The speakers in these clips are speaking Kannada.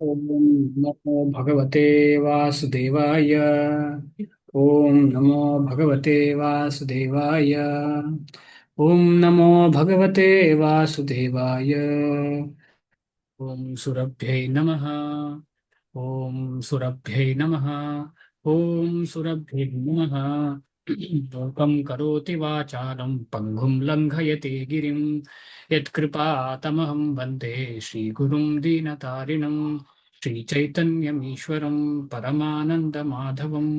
ओम नमो भगवते वासुदेवाय। ओम नमो भगवते वासुदेवाय। ओम नमो भगवते वासुदेवाय। ओम सुरभ्यै नमः। ओम सुरभ्यै नमः। ओम सुरभ्यै नमः। लोकं करोति वाचालं पङ्गुं लङ्घयति गिरिं यत्कृपातमहं वन्दे श्रीगुरुं दीनतारिणं श्रीचैतन्यमीश्वरं परमानन्दमाधवम्।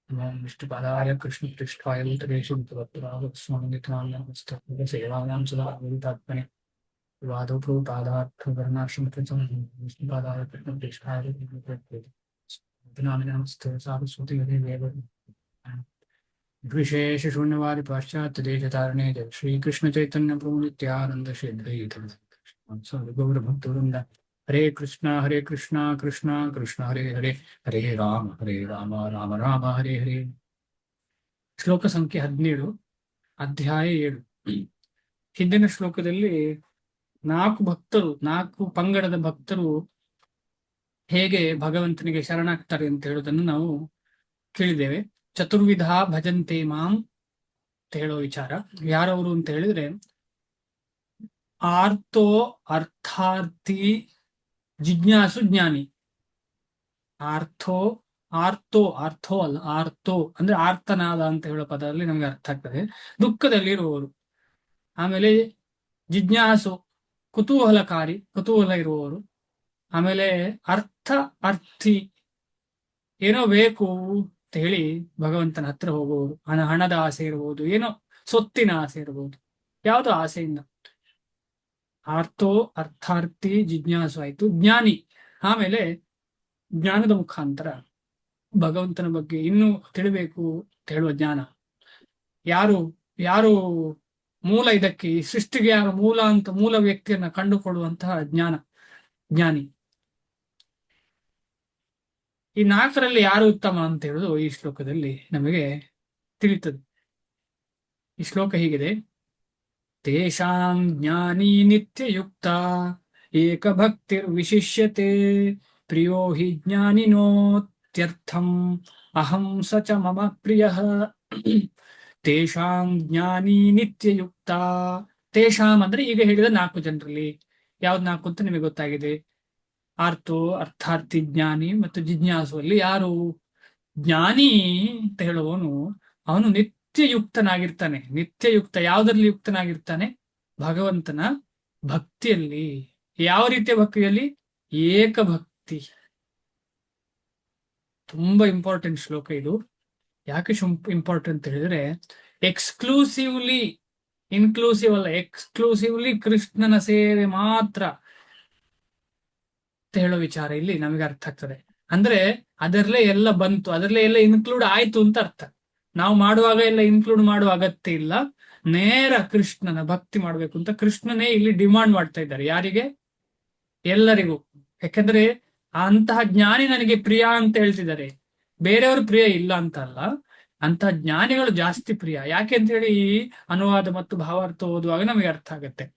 नमो विष्णुपादाय कृष्णपृष्ठाय भूतलेशं सेवायां सदा वितात्मने वादो प्रभुपादार्थवर्णाश्रमकृतं विष्णुपादाय कृष्णपृष्ठाय नमस्ते सारस्वती देव विशेष शून्यवादी पाश्चात्य देश तारणे जय श्री कृष्ण चैतन्य प्रभु नित्यानंद श्री अद्वैत गौर भक्तवृंद हरे कृष्णा कृष्णा कृष्ण हरे हरे हरे राम राम राम हरे हरे ಶ್ಲೋಕ ಸಂಖ್ಯೆ 17 ಅಧ್ಯಾಯ 7. ಹಿಂದಿನ ಶ್ಲೋಕದಲ್ಲಿ ನಾಲ್ಕು ಪಂಗಡದ ಭಕ್ತರು ಹೇಗೆ ಭಗವಂತನಿಗೆ ಶರಣಾಗ್ತಾರೆ ಅಂತ ಹೇಳೋದನ್ನು ನಾವು ಕೇಳಿದ್ದೇವೆ. ಚತುರ್ವಿಧ ಭಜಂತೆ ಮಾಂ ಅಂತ ಹೇಳೋ ವಿಚಾರ. ಯಾರವರು ಅಂತ ಹೇಳಿದ್ರೆ ಆರ್ತೋ, ಅರ್ಥಾರ್ಥಿ, ಜಿಜ್ಞಾಸು, ಜ್ಞಾನಿ. ಆರ್ಥೋ ಆರ್ಥೋ ಅಲ್ಲ, ಆರ್ತೋ ಅಂದ್ರೆ ಆರ್ತನಾದ ಅಂತ ಹೇಳೋ ಪದದಲ್ಲಿ ನಮ್ಗೆ ಅರ್ಥ ಆಗ್ತದೆ, ದುಃಖದಲ್ಲಿರುವವರು. ಆಮೇಲೆ ಜಿಜ್ಞಾಸು, ಕುತೂಹಲ ಇರುವವರು. ಆಮೇಲೆ ಅರ್ಥಿ, ಏನೋ ಬೇಕು ಅಂತ ಹೇಳಿ ಭಗವಂತನ ಹತ್ರ ಹೋಗುವವರು. ಹಣದ ಆಸೆ ಇರಬಹುದು, ಏನೋ ಸೊತ್ತಿನ ಆಸೆ ಇರಬಹುದು, ಯಾವುದೋ ಆಸೆಯಿಂದ. ಆರ್ತೋ, ಅರ್ಥಾರ್ಥಿ, ಜಿಜ್ಞಾಸು ಆಯ್ತು. ಜ್ಞಾನಿ, ಆಮೇಲೆ ಜ್ಞಾನದ ಮುಖಾಂತರ ಭಗವಂತನ ಬಗ್ಗೆ ಇನ್ನೂ ತಿಳಿಬೇಕು ಅಂತ ಹೇಳುವ ಜ್ಞಾನ. ಯಾರು ಯಾರು ಮೂಲ, ಇದಕ್ಕೆ ಈ ಸೃಷ್ಟಿಗೆ ಯಾರು ಮೂಲ ಅಂತ, ಮೂಲ ವ್ಯಕ್ತಿಯನ್ನ ಕಂಡುಕೊಳ್ಳುವಂತಹ ಜ್ಞಾನಿ. ಈ ನಾಲ್ಕರಲ್ಲಿ ಯಾರು ಉತ್ತಮ ಅಂತ ಹೇಳುದು ಈ ಶ್ಲೋಕದಲ್ಲಿ ನಮಗೆ ತಿಳಿಯುತ್ತದೆ. ಈ ಶ್ಲೋಕ ಹೀಗಿದೆ: ತೇಷಾಂ ಜ್ಞಾನಿ ನಿತ್ಯಯುಕ್ತ ಏಕಭಕ್ತಿರ್ ವಿಶಿಷ್ಯತೆ ಪ್ರಿಯೋ ಹಿ ಜ್ಞಾನಿನೋತ್ಯರ್ಥಂ ಅಹಂ ಸ ಚ ಮಮ ಪ್ರಿಯಃ. ತೇಷಾಂ ಜ್ಞಾನಿ ನಿತ್ಯಯುಕ್ತ. ತೇಷಾಂ ಅಂದ್ರೆ ಈಗ ಹೇಳಿದ 4 ಜನರಲ್ಲಿ ಯಾವ್ದು 4 ಅಂತ ನಿಮಗೆ ಗೊತ್ತಾಗಿದೆ. ಆರ್ತೋ, ಅರ್ಥಾರ್ಥಿ, ಜ್ಞಾನಿ ಮತ್ತು ಜಿಜ್ಞಾಸು. ಅಲ್ಲಿ ಯಾರು ಜ್ಞಾನಿ ಅಂತ ಹೇಳುವವನು, ಅವನು ನಿತ್ಯಯುಕ್ತನಾಗಿರ್ತಾನೆ. ನಿತ್ಯಯುಕ್ತ ಯಾವುದರಲ್ಲಿ ಯುಕ್ತನಾಗಿರ್ತಾನೆ? ಭಗವಂತನ ಭಕ್ತಿಯಲ್ಲಿ. ಯಾವ ರೀತಿಯ ಭಕ್ತಿಯಲ್ಲಿ? ಏಕಭಕ್ತಿ. ತುಂಬಾ ಇಂಪಾರ್ಟೆಂಟ್ ಶ್ಲೋಕ ಇದು. ಯಾಕೆ ಇಂಪಾರ್ಟೆಂಟ್ ಅಂತ ಹೇಳಿದ್ರೆ, ಇನ್ಕ್ಲೂಸಿವ್ ಅಲ್ಲ, ಎಕ್ಸ್ಕ್ಲೂಸಿವ್ಲಿ ಕೃಷ್ಣನ ಸೇವೆ ಮಾತ್ರ ಅಂತ ಹೇಳೋ ವಿಚಾರ ಇಲ್ಲಿ ನಮಗೆ ಅರ್ಥ ಆಗ್ತದೆ. ಅಂದ್ರೆ ಅದರಲ್ಲೇ ಎಲ್ಲ ಬಂತು, ಅದರಲ್ಲೇ ಎಲ್ಲ ಇನ್ಕ್ಲೂಡ್ ಆಯ್ತು ಅಂತ ಅರ್ಥ. ನಾವು ಮಾಡುವಾಗ ಎಲ್ಲ ಇನ್ಕ್ಲೂಡ್ ಮಾಡುವ ಅಗತ್ಯ ಇಲ್ಲ. ನೇರ ಕೃಷ್ಣನ ಭಕ್ತಿ ಮಾಡ್ಬೇಕು ಅಂತ ಕೃಷ್ಣನೇ ಇಲ್ಲಿ ಡಿಮಾಂಡ್ ಮಾಡ್ತಾ ಇದ್ದಾರೆ. ಯಾರಿಗೆ? ಎಲ್ಲರಿಗೂ. ಯಾಕಂದ್ರೆ ಅಂತಹ ಜ್ಞಾನಿ ನನಗೆ ಪ್ರಿಯ ಅಂತ ಹೇಳ್ತಿದ್ದಾರೆ. ಬೇರೆಯವರು ಪ್ರಿಯ ಇಲ್ಲ ಅಂತ ಅಲ್ಲ, ಅಂತಹ ಜ್ಞಾನಿಗಳು ಜಾಸ್ತಿ ಪ್ರಿಯ. ಯಾಕೆ ಅಂತ ಹೇಳಿ ಈ ಅನುವಾದ ಮತ್ತು ಭಾವಾರ್ಥ ಓದುವಾಗ ನಮಗೆ ಅರ್ಥ ಆಗತ್ತೆ.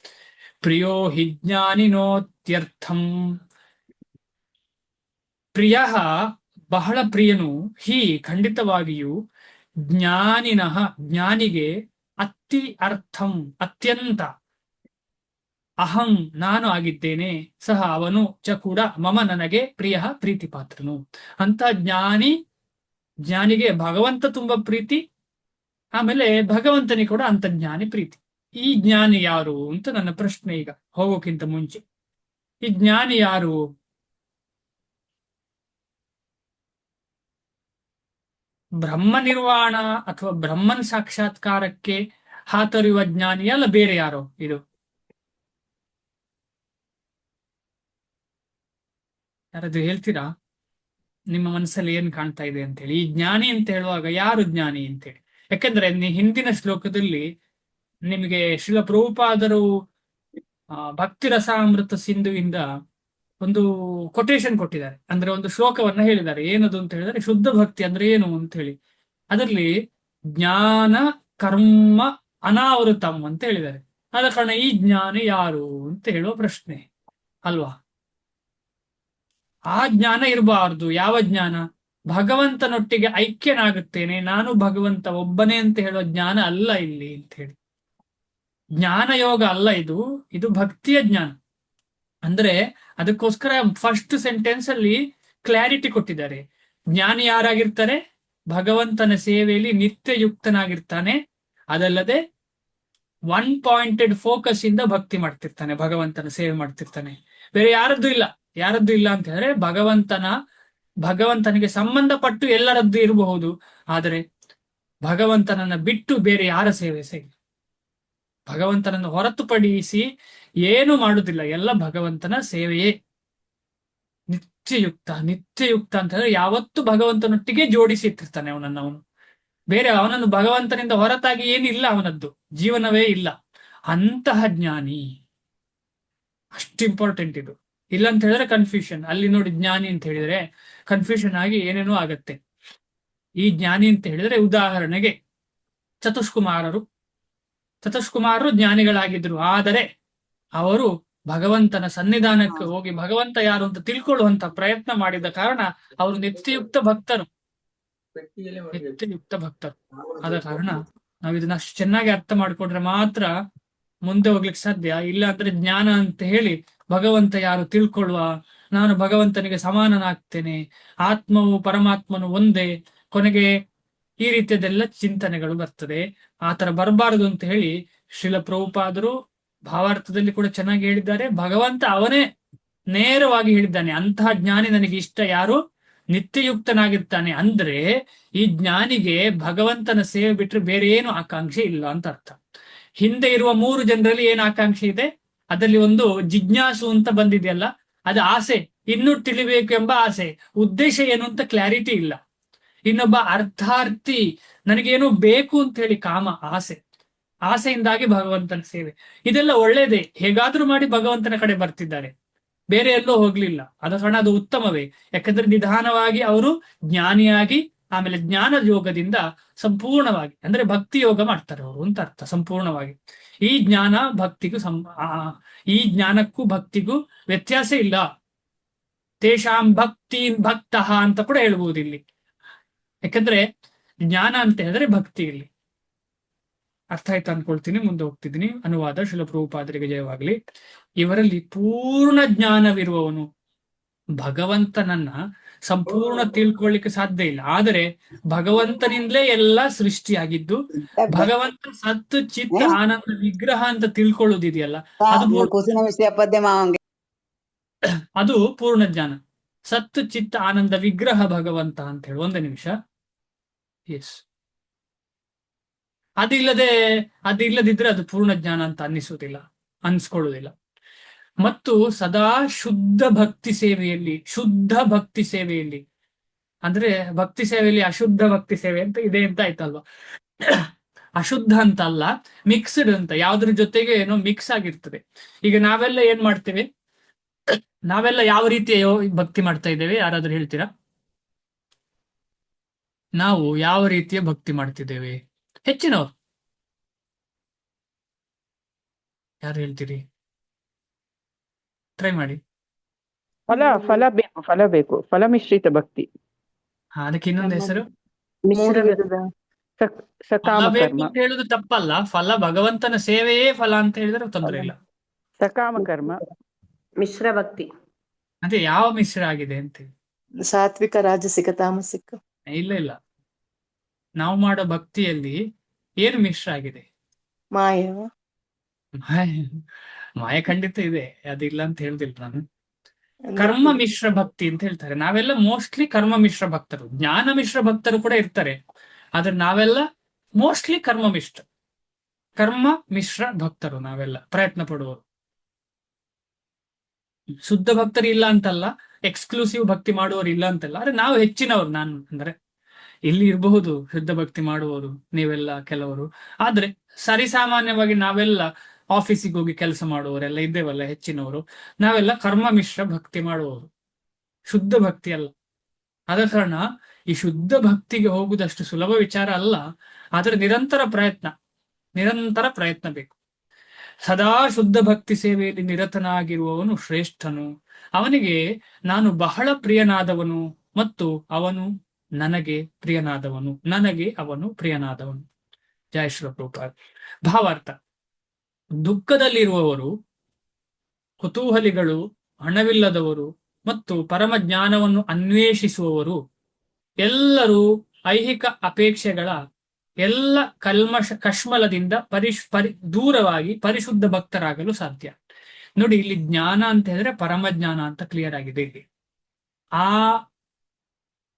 ಪ್ರಿಯೋ ಹಿ ಜ್ಞಾನಿನೋತ್ಯರ್ಥಂ. ಪ್ರಿಯ, ಬಹಳ ಪ್ರಿಯನು. ಹಿ, ಖಂಡಿತವಾಗಿಯೂ. ಜ್ಞಾನಿನಃ, ಜ್ಞಾನಿಗೆ. ಅರ್ಥಂ, ಅತ್ಯಂತ. ಅಹಂ, ನಾನು ಆಗಿದ್ದೇನೆ. ಸಹ, ಅವನು. ಚ, ಕೂಡ. ಮಮ, ನನಗೆ. ಪ್ರಿಯ, ಪ್ರೀತಿ ಪಾತ್ರನು. ಅಂತ ಜ್ಞಾನಿಗೆ ಭಗವಂತ ತುಂಬಾ ಪ್ರೀತಿ. ಆಮೇಲೆ ಭಗವಂತನಿಗೆ ಕೂಡ ಅಂತ ಜ್ಞಾನಿ ಪ್ರೀತಿ. ಈ ಜ್ಞಾನಿ ಯಾರು ಅಂತ ನನ್ನ ಪ್ರಶ್ನೆ ಈಗ ಹೋಗೋಕ್ಕಿಂತ ಮುಂಚೆ. ಈ ಜ್ಞಾನಿ ಯಾರು? ಬ್ರಹ್ಮ ನಿರ್ವಾಣ ಅಥವಾ ಬ್ರಹ್ಮನ್ ಸಾಕ್ಷಾತ್ಕಾರಕ್ಕೆ ಹಾತೊರೆಯುವ ಜ್ಞಾನಿ ಅಲ್ಲ, ಬೇರೆ ಯಾರೋ? ಇದು ಯಾರಾದ್ರೂ ಹೇಳ್ತೀರಾ? ನಿಮ್ಮ ಮನಸ್ಸಲ್ಲಿ ಏನ್ ಕಾಣ್ತಾ ಇದೆ ಅಂತ ಹೇಳಿ. ಈ ಜ್ಞಾನಿ ಅಂತ ಹೇಳುವಾಗ ಯಾರು ಜ್ಞಾನಿ ಅಂತೇಳಿ? ಯಾಕಂದ್ರೆ ಹಿಂದಿನ ಶ್ಲೋಕದಲ್ಲಿ ನಿಮಗೆ ಶ್ರೀಲ ಪ್ರಭುಪಾದರು ಭಕ್ತಿ ರಸಾಮೃತ ಸಿಂಧುವಿಂದ ಒಂದು ಕೊಟೇಶನ್ ಕೊಟ್ಟಿದ್ದಾರೆ. ಅಂದ್ರೆ ಒಂದು ಶ್ಲೋಕವನ್ನ ಹೇಳಿದ್ದಾರೆ. ಏನದು ಅಂತ ಹೇಳಿದ್ರೆ, ಶುದ್ಧ ಭಕ್ತಿ ಅಂದ್ರೆ ಏನು ಅಂತ ಹೇಳಿ. ಅದರಲ್ಲಿ ಜ್ಞಾನ ಕರ್ಮ ಅನಾವೃತಂ ಅಂತ ಹೇಳಿದ್ದಾರೆ. ಆದ ಕಾರಣ ಈ ಜ್ಞಾನಿ ಯಾರು ಅಂತ ಹೇಳುವ ಪ್ರಶ್ನೆ ಅಲ್ವಾ? ಆ ಜ್ಞಾನ ಇರಬಾರದು. ಯಾವ ಜ್ಞಾನ? ಭಗವಂತನೊಟ್ಟಿಗೆ ಐಕ್ಯನಾಗುತ್ತೇನೆ, ನಾನು ಭಗವಂತ ಒಬ್ಬನೇ ಅಂತ ಹೇಳೋ ಜ್ಞಾನ ಅಲ್ಲ ಇಲ್ಲಿ ಅಂತ ಹೇಳಿ. ಜ್ಞಾನ ಯೋಗ ಅಲ್ಲ ಇದು, ಇದು ಭಕ್ತಿಯ ಜ್ಞಾನ. ಅಂದ್ರೆ ಅದಕ್ಕೋಸ್ಕರ ಫಸ್ಟ್ ಸೆಂಟೆನ್ಸ್ ಅಲ್ಲಿ ಕ್ಲಾರಿಟಿ ಕೊಟ್ಟಿದ್ದಾರೆ. ಜ್ಞಾನಿ ಯಾರಾಗಿರ್ತಾರೆ? ಭಗವಂತನ ಸೇವೆಯಲ್ಲಿ ನಿತ್ಯಯುಕ್ತನಾಗಿರ್ತಾನೆ. ಅದಲ್ಲದೆ ಒನ್ ಪಾಯಿಂಟೆಡ್ ಫೋಕಸ್ ಇಂದ ಭಕ್ತಿ ಮಾಡ್ತಿರ್ತಾನೆ, ಭಗವಂತನ ಸೇವೆ ಮಾಡ್ತಿರ್ತಾನೆ. ಬೇರೆ ಯಾರದ್ದು ಇಲ್ಲ. ಯಾರದ್ದು ಇಲ್ಲ ಅಂತ ಹೇಳಿದ್ರೆ ಭಗವಂತನಿಗೆ ಸಂಬಂಧಪಟ್ಟು ಎಲ್ಲರದ್ದು ಇರಬಹುದು, ಆದರೆ ಭಗವಂತನನ್ನ ಬಿಟ್ಟು ಬೇರೆ ಯಾರ ಸೇವೆ ಸಹ ಇಲ್ಲ. ಭಗವಂತನನ್ನು ಹೊರತುಪಡಿಸಿ ಏನು ಮಾಡುವುದಿಲ್ಲ, ಎಲ್ಲ ಭಗವಂತನ ಸೇವೆಯೇ. ನಿತ್ಯಯುಕ್ತ. ನಿತ್ಯಯುಕ್ತ ಅಂತ ಹೇಳಿದ್ರೆ ಯಾವತ್ತು ಭಗವಂತನೊಟ್ಟಿಗೆ ಜೋಡಿಸಿ ಇಟ್ಟಿರ್ತಾನೆ ಅವನು. ಬೇರೆ ಅವನನ್ನು ಭಗವಂತನಿಂದ ಹೊರತಾಗಿ ಏನಿಲ್ಲ, ಅವನದ್ದು ಜೀವನವೇ ಇಲ್ಲ. ಅಂತಹ ಜ್ಞಾನಿ. ಅಷ್ಟು ಇಂಪಾರ್ಟೆಂಟ್ ಇದು. ಇಲ್ಲ ಅಂತ ಹೇಳಿದ್ರೆ ಕನ್ಫ್ಯೂಷನ್. ಅಲ್ಲಿ ನೋಡಿ, ಜ್ಞಾನಿ ಅಂತ ಹೇಳಿದ್ರೆ ಕನ್ಫ್ಯೂಷನ್ ಆಗಿ ಏನೇನೋ ಆಗತ್ತೆ. ಈ ಜ್ಞಾನಿ ಅಂತ ಹೇಳಿದ್ರೆ ಉದಾಹರಣೆಗೆ ಚತುಷ್ಕುಮಾರರು ಜ್ಞಾನಿಗಳಾಗಿದ್ರು, ಆದರೆ ಅವರು ಭಗವಂತನ ಸನ್ನಿಧಾನಕ್ಕೆ ಹೋಗಿ ಭಗವಂತ ಯಾರು ಅಂತ ತಿಳ್ಕೊಳ್ಳುವಂತ ಪ್ರಯತ್ನ ಮಾಡಿದ ಕಾರಣ ಅವರು ನಿತ್ಯಯುಕ್ತ ಭಕ್ತರು. ಆದ ಕಾರಣ ನಾವು ಇದನ್ನ ಅಷ್ಟು ಚೆನ್ನಾಗಿ ಅರ್ಥ ಮಾಡ್ಕೊಂಡ್ರೆ ಮಾತ್ರ ಮುಂದೆ ಹೋಗ್ಲಿಕ್ಕೆ ಸಾಧ್ಯ. ಇಲ್ಲ ಅಂದ್ರೆ ಜ್ಞಾನ ಅಂತ ಹೇಳಿ ಭಗವಂತ ಯಾರು ತಿಳ್ಕೊಳ್ಳುವ, ನಾನು ಭಗವಂತನಿಗೆ ಸಮಾನನಾಗ್ತೇನೆ, ಆತ್ಮವು ಪರಮಾತ್ಮನು ಒಂದೇ, ಕೊನೆಗೆ ಈ ರೀತಿಯದೆಲ್ಲ ಚಿಂತನೆಗಳು ಬರ್ತದೆ. ಆತರ ಬರಬಾರದು ಅಂತ ಹೇಳಿ ಶ್ರೀಲ ಪ್ರಭುಪಾದರು ಭಾವಾರ್ಥದಲ್ಲಿ ಕೂಡ ಚೆನ್ನಾಗಿ ಹೇಳಿದ್ದಾರೆ. ಭಗವಂತ ಅವನೇ ನೇರವಾಗಿ ಹೇಳಿದ್ದಾನೆ, ಅಂತಹ ಜ್ಞಾನಿ ನನಗೆ ಇಷ್ಟ, ಯಾರು ನಿತ್ಯಯುಕ್ತನಾಗಿರ್ತಾನೆ. ಅಂದ್ರೆ ಈ ಜ್ಞಾನಿಗೆ ಭಗವಂತನ ಸೇವೆ ಬಿಟ್ರೆ ಬೇರೆ ಏನು ಆಕಾಂಕ್ಷೆ ಇಲ್ಲ ಅಂತ ಅರ್ಥ. ಹಿಂದೆ ಇರುವ 3 ಜನರಲ್ಲಿ ಏನು ಆಕಾಂಕ್ಷೆ ಇದೆ? ಅದರಲ್ಲಿ ಒಂದು ಜಿಜ್ಞಾಸು ಅಂತ ಬಂದಿದೆಯಲ್ಲ, ಅದು ಆಸೆ, ಇನ್ನೂ ತಿಳಿಬೇಕು ಎಂಬ ಆಸೆ. ಉದ್ದೇಶ ಏನು ಅಂತ ಕ್ಲಾರಿಟಿ ಇಲ್ಲ. ಇನ್ನೊಬ್ಬ ಅರ್ಥಾರ್ಥಿ, ನನಗೇನು ಬೇಕು ಅಂತ ಹೇಳಿ ಕಾಮ, ಆಸೆಯಿಂದಾಗಿ ಭಗವಂತನ ಸೇವೆ. ಇದೆಲ್ಲ ಒಳ್ಳೇದೇ, ಹೇಗಾದ್ರೂ ಮಾಡಿ ಭಗವಂತನ ಕಡೆ ಬರ್ತಿದ್ದಾರೆ, ಬೇರೆ ಎಲ್ಲೋ ಹೋಗ್ಲಿಲ್ಲ. ಆದ ಕಾರಣ ಅದು ಉತ್ತಮವೇ. ಯಾಕಂದ್ರೆ ನಿಧಾನವಾಗಿ ಅವರು ಜ್ಞಾನಿಯಾಗಿ ಆಮೇಲೆ ಜ್ಞಾನ ಯೋಗದಿಂದ ಸಂಪೂರ್ಣವಾಗಿ, ಅಂದ್ರೆ ಭಕ್ತಿ ಯೋಗ ಮಾಡ್ತಾರೆ ಅವರು ಅಂತ ಅರ್ಥ. ಸಂಪೂರ್ಣವಾಗಿ ಈ ಜ್ಞಾನಕ್ಕೂ ಭಕ್ತಿಗೂ ವ್ಯತ್ಯಾಸ ಇಲ್ಲ. ತೇಷಾಂ ಭಕ್ತಿ ಭಕ್ತಃ ಅಂತ ಕೂಡ ಹೇಳ್ಬೋದು ಇಲ್ಲಿ. ಯಾಕಂದ್ರೆ ಜ್ಞಾನ ಅಂತ ಹೇಳಿದ್ರೆ ಭಕ್ತಿ ಇಲ್ಲಿ ಅರ್ಥ ಆಯ್ತು ಅನ್ಕೊಳ್ತೀನಿ. ಮುಂದೆ ಹೋಗ್ತಿದ್ದೀನಿ. ಅನುವಾದ ಶ್ರೀಲ ಪ್ರಭುಪಾದರಿಗೆ ಜಯವಾಗ್ಲಿ. ಇವರಲ್ಲಿ ಪೂರ್ಣ ಜ್ಞಾನವಿರುವವನು ಭಗವಂತನನ್ನ ಸಂಪೂರ್ಣ ತಿಳ್ಕೊಳ್ಳಿಕ್ಕೆ ಸಾಧ್ಯ ಇಲ್ಲ. ಆದರೆ ಭಗವಂತನಿಂದಲೇ ಎಲ್ಲ ಸೃಷ್ಟಿಯಾಗಿದ್ದು, ಭಗವಂತ ಸತ್ತು ಚಿತ್ತ ಆನಂದ ವಿಗ್ರಹ ಅಂತ ತಿಳ್ಕೊಳ್ಳೋದಿದೆಯಲ್ಲ, ಅದು ಪೂರ್ಣ ಜ್ಞಾನ. ಸತ್ತು ಚಿತ್ತ ಆನಂದ ವಿಗ್ರಹ ಭಗವಂತ ಅಂತ ಹೇಳಿ. ಒಂದೇ ನಿಮಿಷ. ಎಸ್, ಅದಿಲ್ಲದಿದ್ರೆ ಅದು ಪೂರ್ಣ ಜ್ಞಾನ ಅಂತ ಅನ್ಸ್ಕೊಳ್ಳುವುದಿಲ್ಲ. ಮತ್ತು ಸದಾ ಶುದ್ಧ ಭಕ್ತಿ ಸೇವೆಯಲ್ಲಿ ಅಂದ್ರೆ ಭಕ್ತಿ ಸೇವೆಯಲ್ಲಿ ಅಶುದ್ಧ ಭಕ್ತಿ ಸೇವೆ ಅಂತ ಇದೆ ಅಂತ ಆಯ್ತಲ್ವಾ. ಅಶುದ್ಧ ಅಂತ ಅಲ್ಲ, ಮಿಕ್ಸ್ಡ್ ಅಂತ, ಯಾವ್ದ್ರ ಜೊತೆಗೆ ಏನೋ ಮಿಕ್ಸ್ ಆಗಿರ್ತದೆ. ಈಗ ನಾವೆಲ್ಲ ಏನ್ ಮಾಡ್ತೇವೆ? ನಾವೆಲ್ಲ ಯಾವ ರೀತಿಯ ಭಕ್ತಿ ಮಾಡ್ತಾ ಇದ್ದೇವೆ? ಯಾರಾದ್ರೂ ಹೇಳ್ತೀರಾ? ನಾವು ಯಾವ ರೀತಿಯ ಭಕ್ತಿ ಮಾಡ್ತಿದ್ದೇವೆ? ಹೆಚ್ಚಿನವರು ಯಾರು ಹೇಳ್ತೀರಿ? ಟ್ರೈ ಮಾಡಿ. ಫಲ ಬೇಕು, ಫಲ ಮಿಶ್ರಿತ ಭಕ್ತಿ. ಅದಕ್ಕೆ ಇನ್ನೊಂದು ಹೆಸರು ಸಕಾಮ ಕರ್ಮ. ಹೇಳುದು ತಪ್ಪಲ್ಲ. ಫಲ ಭಗವಂತನ ಸೇವೆಯೇ ಫಲ ಅಂತ ಹೇಳಿದ್ರೆ ತೊಂದರೆ ಇಲ್ಲ. ಸಕಾಮ ಕರ್ಮ, ಮಿಶ್ರ ಭಕ್ತಿ. ಅದೇ ಯಾವ ಮಿಶ್ರ ಆಗಿದೆ ಅಂತ? ಸಾತ್ವಿಕ, ರಾಜಸಿಕ, ತಾಮಸಿಕ. ಇಲ್ಲ, ನಾವು ಮಾಡೋ ಭಕ್ತಿಯಲ್ಲಿ ಏನು ಮಿಶ್ರ ಆಗಿದೆ? ಮಾಯ ಖಂಡಿತ ಇದೆ, ಅದಿಲ್ಲ ಅಂತ ಹೇಳುದಿಲ್ಲ ನಾನು. ಕರ್ಮ ಮಿಶ್ರ ಭಕ್ತಿ ಅಂತ ಹೇಳ್ತಾರೆ. ನಾವೆಲ್ಲ ಮೋಸ್ಟ್ಲಿ ಕರ್ಮ ಮಿಶ್ರ ಭಕ್ತರು. ಜ್ಞಾನ ಮಿಶ್ರ ಭಕ್ತರು ಕೂಡ ಇರ್ತಾರೆ, ಆದ್ರೆ ನಾವೆಲ್ಲ ಮೋಸ್ಟ್ಲಿ ಕರ್ಮ ಮಿಶ್ರ ಭಕ್ತರು. ನಾವೆಲ್ಲ ಪ್ರಯತ್ನ ಪಡುವವರು. ಶುದ್ಧ ಭಕ್ತರು ಇಲ್ಲ ಅಂತಲ್ಲ, ಎಕ್ಸ್ಕ್ಲೂಸಿವ್ ಭಕ್ತಿ ಮಾಡುವವರು ಇಲ್ಲ ಅಂತಲ್ಲ, ಆದ್ರೆ ನಾವು ಹೆಚ್ಚಿನವರು. ನಾನು ಅಂದ್ರೆ ಇಲ್ಲಿ ಇರಬಹುದು ಶುದ್ಧ ಭಕ್ತಿ ಮಾಡುವವರು, ನೀವೆಲ್ಲ ಕೆಲವರು. ಆದ್ರೆ ಸರಿಸಾಮಾನ್ಯವಾಗಿ ನಾವೆಲ್ಲ ಆಫೀಸಿಗೆ ಹೋಗಿ ಕೆಲಸ ಮಾಡುವವರೆಲ್ಲ ಇದ್ದೇವಲ್ಲ, ಹೆಚ್ಚಿನವರು ನಾವೆಲ್ಲ ಕರ್ಮ ಮಿಶ್ರ ಭಕ್ತಿ ಮಾಡುವವರು, ಶುದ್ಧ ಭಕ್ತಿ ಅಲ್ಲ. ಆದ ಕಾರಣ ಈ ಶುದ್ಧ ಭಕ್ತಿಗೆ ಹೋಗುದಷ್ಟು ಸುಲಭ ವಿಚಾರ ಅಲ್ಲ. ಆದ್ರೆ ನಿರಂತರ ಪ್ರಯತ್ನ ಬೇಕು. ಸದಾ ಶುದ್ಧ ಭಕ್ತಿ ಸೇವೆಯಲ್ಲಿ ನಿರತನಾಗಿರುವವನು ಶ್ರೇಷ್ಠನು. ಅವನಿಗೆ ನಾನು ಬಹಳ ಪ್ರಿಯನಾದವನು ಮತ್ತು ಅವನು ನನಗೆ ಪ್ರಿಯನಾದವನು, ನನಗೆ ಅವನು ಪ್ರಿಯನಾದವನು. ಜಯ ಶ್ರೀ ಪ್ರಭುಪಾದ. ಭಾವಾರ್ಥ: ದುಃಖದಲ್ಲಿರುವವರು, ಕುತೂಹಲಿಗಳು, ಹಣವಿಲ್ಲದವರು ಮತ್ತು ಪರಮ ಜ್ಞಾನವನ್ನು ಅನ್ವೇಷಿಸುವವರು ಎಲ್ಲರೂ ಐಹಿಕ ಅಪೇಕ್ಷೆಗಳ ಎಲ್ಲ ಕಶ್ಮಲದಿಂದ ದೂರವಾಗಿ ಪರಿಶುದ್ಧ ಭಕ್ತರಾಗಲು ಸಾಧ್ಯ. ನೋಡಿ, ಇಲ್ಲಿ ಜ್ಞಾನ ಅಂತ ಹೇಳಿದ್ರೆ ಪರಮ ಜ್ಞಾನ ಅಂತ ಕ್ಲಿಯರ್ ಆಗಿದೆ. ಇಲ್ಲಿ ಆ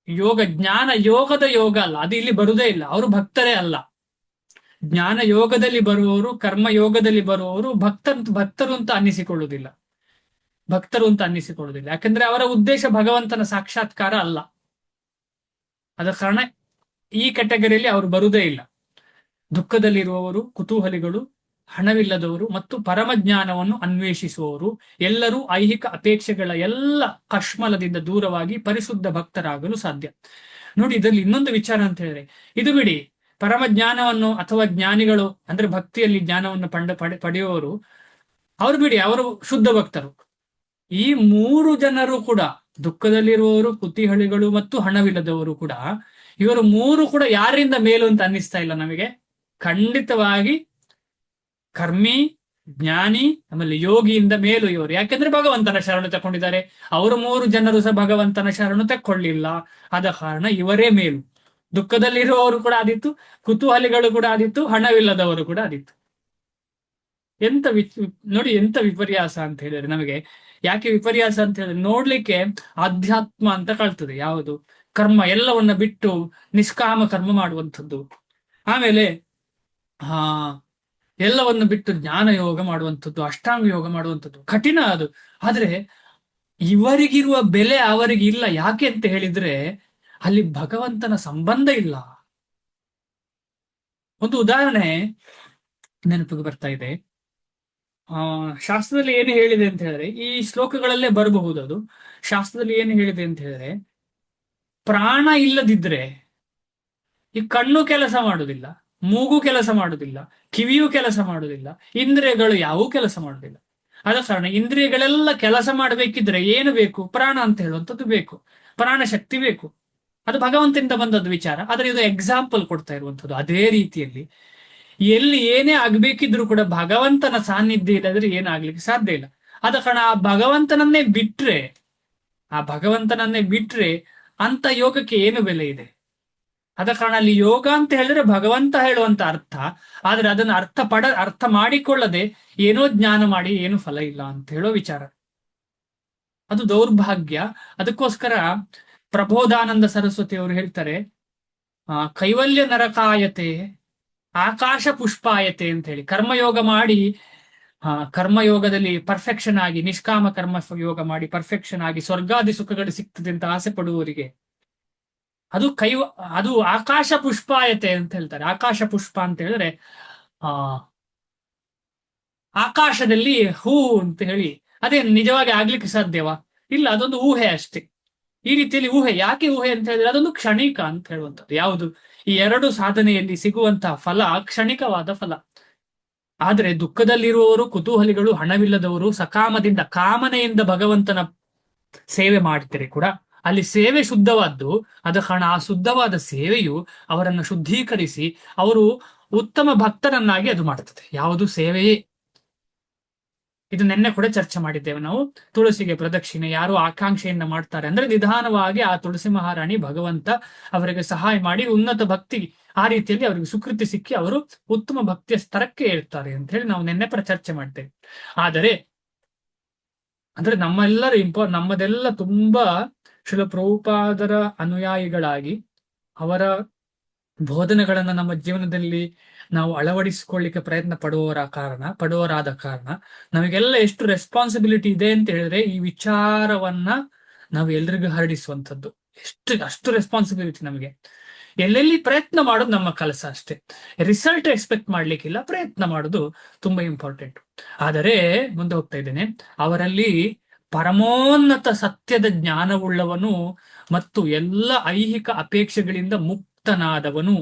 ಯೋಗ, ಜ್ಞಾನ ಯೋಗದ ಯೋಗ ಅಲ್ಲ, ಅದು ಇಲ್ಲಿ ಬರುವುದೇ ಇಲ್ಲ. ಅವರು ಭಕ್ತರೇ ಅಲ್ಲ. ಜ್ಞಾನ ಯೋಗದಲ್ಲಿ ಬರುವವರು, ಕರ್ಮ ಯೋಗದಲ್ಲಿ ಬರುವವರು ಭಕ್ತರು ಅಂತ ಅನ್ನಿಸಿಕೊಳ್ಳುವುದಿಲ್ಲ. ಯಾಕಂದ್ರೆ ಅವರ ಉದ್ದೇಶ ಭಗವಂತನ ಸಾಕ್ಷಾತ್ಕಾರ ಅಲ್ಲ. ಅದ ಕಾರಣ ಈ ಕ್ಯಾಟಗರಿಯಲ್ಲಿ ಅವರು ಬರುವುದೇ ಇಲ್ಲ. ದುಃಖದಲ್ಲಿರುವವರು, ಕುತೂಹಲಿಗಳು, ಹಣವಿಲ್ಲದವರು ಮತ್ತು ಪರಮಜ್ಞಾನವನ್ನು ಅನ್ವೇಷಿಸುವವರು ಎಲ್ಲರೂ ಐಹಿಕ ಅಪೇಕ್ಷೆಗಳ ಎಲ್ಲ ಕಶ್ಮಲದಿಂದ ದೂರವಾಗಿ ಪರಿಶುದ್ಧ ಭಕ್ತರಾಗಲು ಸಾಧ್ಯ. ನೋಡಿ, ಇದರಲ್ಲಿ ಇನ್ನೊಂದು ವಿಚಾರ ಅಂತ ಹೇಳಿದ್ರೆ, ಇದು ಬಿಡಿ, ಪರಮಜ್ಞಾನವನ್ನು ಅಥವಾ ಜ್ಞಾನಿಗಳು ಅಂದ್ರೆ ಭಕ್ತಿಯಲ್ಲಿ ಜ್ಞಾನವನ್ನು ಪಡೆಯುವವರು, ಅವರು ಬಿಡಿ, ಅವರು ಶುದ್ಧ ಭಕ್ತರು. ಈ ಮೂರು ಜನರು ಕೂಡ, ದುಃಖದಲ್ಲಿರುವವರು, ಕುತೂಹಲಿಗಳು ಮತ್ತು ಹಣವಿಲ್ಲದವರು ಕೂಡ, ಇವರು ಮೂರು ಕೂಡ ಯಾರಿಂದ ಮೇಲು ಅಂತ ಅನ್ನಿಸ್ತಾ ಇಲ್ಲ ನಮಗೆ. ಖಂಡಿತವಾಗಿ ಕರ್ಮಿ, ಜ್ಞಾನಿ, ಆಮೇಲೆ ಯೋಗಿಯಿಂದ ಮೇಲು ಇವರು. ಯಾಕೆಂದ್ರೆ ಭಗವಂತನ ಶರಣು ತಕೊಂಡಿದ್ದಾರೆ. ಅವರು ಮೂರು ಜನರು ಸಹ ಭಗವಂತನ ಶರಣು ತಕ್ಕೊಳ್ಳಿಲ್ಲ. ಆದ ಕಾರಣ ಇವರೇ ಮೇಲು. ದುಃಖದಲ್ಲಿರುವವರು ಕೂಡ ಆದಿತ್ತು, ಕುತೂಹಲಿಗಳು ಕೂಡ ಆದಿತ್ತು, ಹಣವಿಲ್ಲದವರು ಕೂಡ ಆದಿತ್ತು. ನೋಡಿ ಎಂತ ವಿಪರ್ಯಾಸ ಅಂತ ಹೇಳಿದ್ರೆ ನಮಗೆ. ಯಾಕೆ ವಿಪರ್ಯಾಸ ಅಂತ ಹೇಳಿದ್ರೆ, ನೋಡ್ಲಿಕ್ಕೆ ಆಧ್ಯಾತ್ಮ ಅಂತ ಕಾಣ್ತದೆ. ಯಾವುದು? ಕರ್ಮ ಎಲ್ಲವನ್ನ ಬಿಟ್ಟು ನಿಷ್ಕಾಮ ಕರ್ಮ ಮಾಡುವಂಥದ್ದು. ಆಮೇಲೆ ಎಲ್ಲವನ್ನು ಬಿಟ್ಟು ಜ್ಞಾನ ಯೋಗ ಮಾಡುವಂಥದ್ದು, ಅಷ್ಟಾಂಗ ಯೋಗ ಮಾಡುವಂಥದ್ದು ಕಠಿಣ ಅದು. ಆದ್ರೆ ಇವರಿಗಿರುವ ಬೆಲೆ ಅವರಿಗಿಲ್ಲ. ಯಾಕೆ ಅಂತ ಹೇಳಿದ್ರೆ, ಅಲ್ಲಿ ಭಗವಂತನ ಸಂಬಂಧ ಇಲ್ಲ. ಒಂದು ಉದಾಹರಣೆ ನೆನಪಿಗೆ ಬರ್ತಾ ಇದೆ. ಶಾಸ್ತ್ರದಲ್ಲಿ ಏನು ಹೇಳಿದೆ ಅಂತ ಹೇಳಿದ್ರೆ, ಈ ಶ್ಲೋಕಗಳಲ್ಲೇ ಬರಬಹುದು ಅದು. ಶಾಸ್ತ್ರದಲ್ಲಿ ಏನು ಹೇಳಿದೆ ಅಂತ ಹೇಳಿದ್ರೆ, ಪ್ರಾಣ ಇಲ್ಲದಿದ್ರೆ ಈ ಕಣ್ಣು ಕೆಲಸ ಮಾಡುವುದಿಲ್ಲ, ಮೂಗು ಕೆಲಸ ಮಾಡುವುದಿಲ್ಲ, ಕಿವಿಯೂ ಕೆಲಸ ಮಾಡುವುದಿಲ್ಲ, ಇಂದ್ರಿಯಗಳು ಯಾವೂ ಕೆಲಸ ಮಾಡುವುದಿಲ್ಲ. ಆದ ಕಾರಣ ಇಂದ್ರಿಯಗಳೆಲ್ಲ ಕೆಲಸ ಮಾಡಬೇಕಿದ್ರೆ ಏನು ಬೇಕು? ಪ್ರಾಣ ಅಂತ ಹೇಳುವಂಥದ್ದು ಬೇಕು, ಪ್ರಾಣ ಶಕ್ತಿ ಬೇಕು. ಅದು ಭಗವಂತನಿಂದ ಬಂದದ್ದು ವಿಚಾರ. ಆದ್ರೆ ಇದು ಎಕ್ಸಾಂಪಲ್ ಕೊಡ್ತಾ ಇರುವಂಥದ್ದು. ಅದೇ ರೀತಿಯಲ್ಲಿ ಎಲ್ಲಿ ಏನೇ ಆಗ್ಬೇಕಿದ್ರು ಕೂಡ ಭಗವಂತನ ಸಾನ್ನಿಧ್ಯ ಇಲ್ಲದ್ರೆ ಏನಾಗ್ಲಿಕ್ಕೆ ಸಾಧ್ಯ ಇಲ್ಲ. ಆದ ಕಾರಣ ಆ ಭಗವಂತನನ್ನೇ ಬಿಟ್ರೆ ಅಂತ ಯೋಗಕ್ಕೆ ಏನು ಬೆಲೆ ಇದೆ? ಆದ ಕಾರಣ ಅಲ್ಲಿ ಯೋಗ ಅಂತ ಹೇಳಿದ್ರೆ ಭಗವಂತ ಹೇಳುವಂತ ಅರ್ಥ. ಆದ್ರೆ ಅದನ್ನು ಅರ್ಥ ಮಾಡಿಕೊಳ್ಳದೆ ಏನೋ ಜ್ಞಾನ ಮಾಡಿ ಏನು ಫಲ ಇಲ್ಲ ಅಂತ ಹೇಳೋ ವಿಚಾರ, ಅದು ದೌರ್ಭಾಗ್ಯ. ಅದಕ್ಕೋಸ್ಕರ ಪ್ರಬೋಧಾನಂದ ಸರಸ್ವತಿ ಅವರು ಹೇಳ್ತಾರೆ, ಕೈವಲ್ಯ ನರಕಾಯತೆ ಆಕಾಶ ಪುಷ್ಪಾಯತೆ ಅಂತ ಹೇಳಿ. ಕರ್ಮಯೋಗ ಮಾಡಿ, ಕರ್ಮಯೋಗದಲ್ಲಿ ಪರ್ಫೆಕ್ಷನ್ ಆಗಿ, ನಿಷ್ಕಾಮ ಕರ್ಮ ಯೋಗ ಮಾಡಿ ಪರ್ಫೆಕ್ಷನ್ ಆಗಿ ಸ್ವರ್ಗಾದಿ ಸುಖಗಳು ಸಿಗ್ತದೆ ಅಂತ ಆಸೆ ಪಡುವವರಿಗೆ ಅದು ಆಕಾಶ ಪುಷ್ಪಾಯತೆ ಅಂತ ಹೇಳ್ತಾರೆ. ಆಕಾಶ ಪುಷ್ಪ ಅಂತ ಹೇಳಿದ್ರೆ ಆಕಾಶದಲ್ಲಿ ಹೂ ಅಂತ ಹೇಳಿ. ಅದೇ ನಿಜವಾಗಿ ಆಗ್ಲಿಕ್ಕೆ ಸಾಧ್ಯವಾ? ಇಲ್ಲ, ಅದೊಂದು ಊಹೆ ಅಷ್ಟೇ. ಈ ರೀತಿಯಲ್ಲಿ ಊಹೆ. ಯಾಕೆ ಊಹೆ ಅಂತ ಹೇಳಿದ್ರೆ ಅದೊಂದು ಕ್ಷಣಿಕ ಅಂತ ಹೇಳುವಂಥದ್ದು. ಯಾವುದು? ಈ ಎರಡು ಸಾಧನೆಯಲ್ಲಿ ಸಿಗುವಂತಹ ಫಲ ಕ್ಷಣಿಕವಾದ ಫಲ. ಆದ್ರೆ ದುಃಖದಲ್ಲಿರುವವರು, ಕುತೂಹಲಿಗಳು, ಹಣವಿಲ್ಲದವರು ಸಕಾಮದಿಂದ, ಕಾಮನೆಯಿಂದ ಭಗವಂತನ ಸೇವೆ ಮಾಡ್ತಾರೆ ಕೂಡ, ಅಲ್ಲಿ ಸೇವೆ ಶುದ್ಧವಾದ್ದು. ಆದ ಕಾರಣ ಆ ಶುದ್ಧವಾದ ಸೇವೆಯು ಅವರನ್ನು ಶುದ್ಧೀಕರಿಸಿ ಅವರು ಉತ್ತಮ ಭಕ್ತರನ್ನಾಗಿ ಅದು ಮಾಡುತ್ತದೆ. ಯಾವುದು? ಸೇವೆಯೇ. ಇದು ನಿನ್ನೆ ಕೂಡ ಚರ್ಚೆ ಮಾಡಿದ್ದೇವೆ ನಾವು. ತುಳಸಿಗೆ ಪ್ರದಕ್ಷಿಣೆ ಯಾರು ಆಕಾಂಕ್ಷೆಯಿಂದ ಮಾಡ್ತಾರೆ ಅಂದ್ರೆ ನಿಧಾನವಾಗಿ ಆ ತುಳಸಿ ಮಹಾರಾಣಿ ಭಗವಂತ ಅವರಿಗೆ ಸಹಾಯ ಮಾಡಿ ಉನ್ನತ ಭಕ್ತಿ, ಆ ರೀತಿಯಲ್ಲಿ ಅವರಿಗೆ ಸುಕೃತಿ ಸಿಕ್ಕಿ ಅವರು ಉತ್ತಮ ಭಕ್ತಿಯ ಸ್ತರಕ್ಕೆ ಏರ್ತಾರೆ ಅಂತ ಹೇಳಿ ನಾವು ನಿನ್ನೆ ಚರ್ಚೆ ಮಾಡ್ತೇವೆ. ಆದರೆ ಅಂದ್ರೆ ನಮ್ಮದೆಲ್ಲ ತುಂಬಾ ಶ್ರೀಲ ಪ್ರಭುಪಾದರ ಅನುಯಾಯಿಗಳಾಗಿ ಅವರ ಬೋಧನೆಗಳನ್ನ ನಮ್ಮ ಜೀವನದಲ್ಲಿ ನಾವು ಅಳವಡಿಸಿಕೊಳ್ಳಿಕ್ಕೆ ಪ್ರಯತ್ನ ಪಡುವರಾದ ಕಾರಣ ನಮಗೆಲ್ಲ ಎಷ್ಟು ರೆಸ್ಪಾನ್ಸಿಬಿಲಿಟಿ ಇದೆ ಅಂತ ಹೇಳಿದ್ರೆ, ಈ ವಿಚಾರವನ್ನ ನಾವು ಎಲ್ರಿಗೂ ಹರಡಿಸುವಂಥದ್ದು ಅಷ್ಟು ರೆಸ್ಪಾನ್ಸಿಬಿಲಿಟಿ ನಮಗೆ. ಎಲ್ಲೆಲ್ಲಿ ಪ್ರಯತ್ನ ಮಾಡೋದು ನಮ್ಮ ಕೆಲಸ ಅಷ್ಟೇ. ರಿಸಲ್ಟ್ ಎಕ್ಸ್ಪೆಕ್ಟ್ ಮಾಡ್ಲಿಕ್ಕಿಲ್ಲ, ಪ್ರಯತ್ನ ಮಾಡೋದು ತುಂಬಾ ಇಂಪಾರ್ಟೆಂಟ್. ಆದರೆ ಮುಂದೆ ಹೋಗ್ತಾ ಇದ್ದೇನೆ. ಅವರಲ್ಲಿ ಪರಮೋನ್ನತ ಸತ್ಯದ ಜ್ಞಾನವುಳ್ಳವನು ಮತ್ತು ಎಲ್ಲ ಐಹಿಕ ಅಪೇಕ್ಷೆಗಳಿಂದ ಮುಕ್ತನಾದವನು.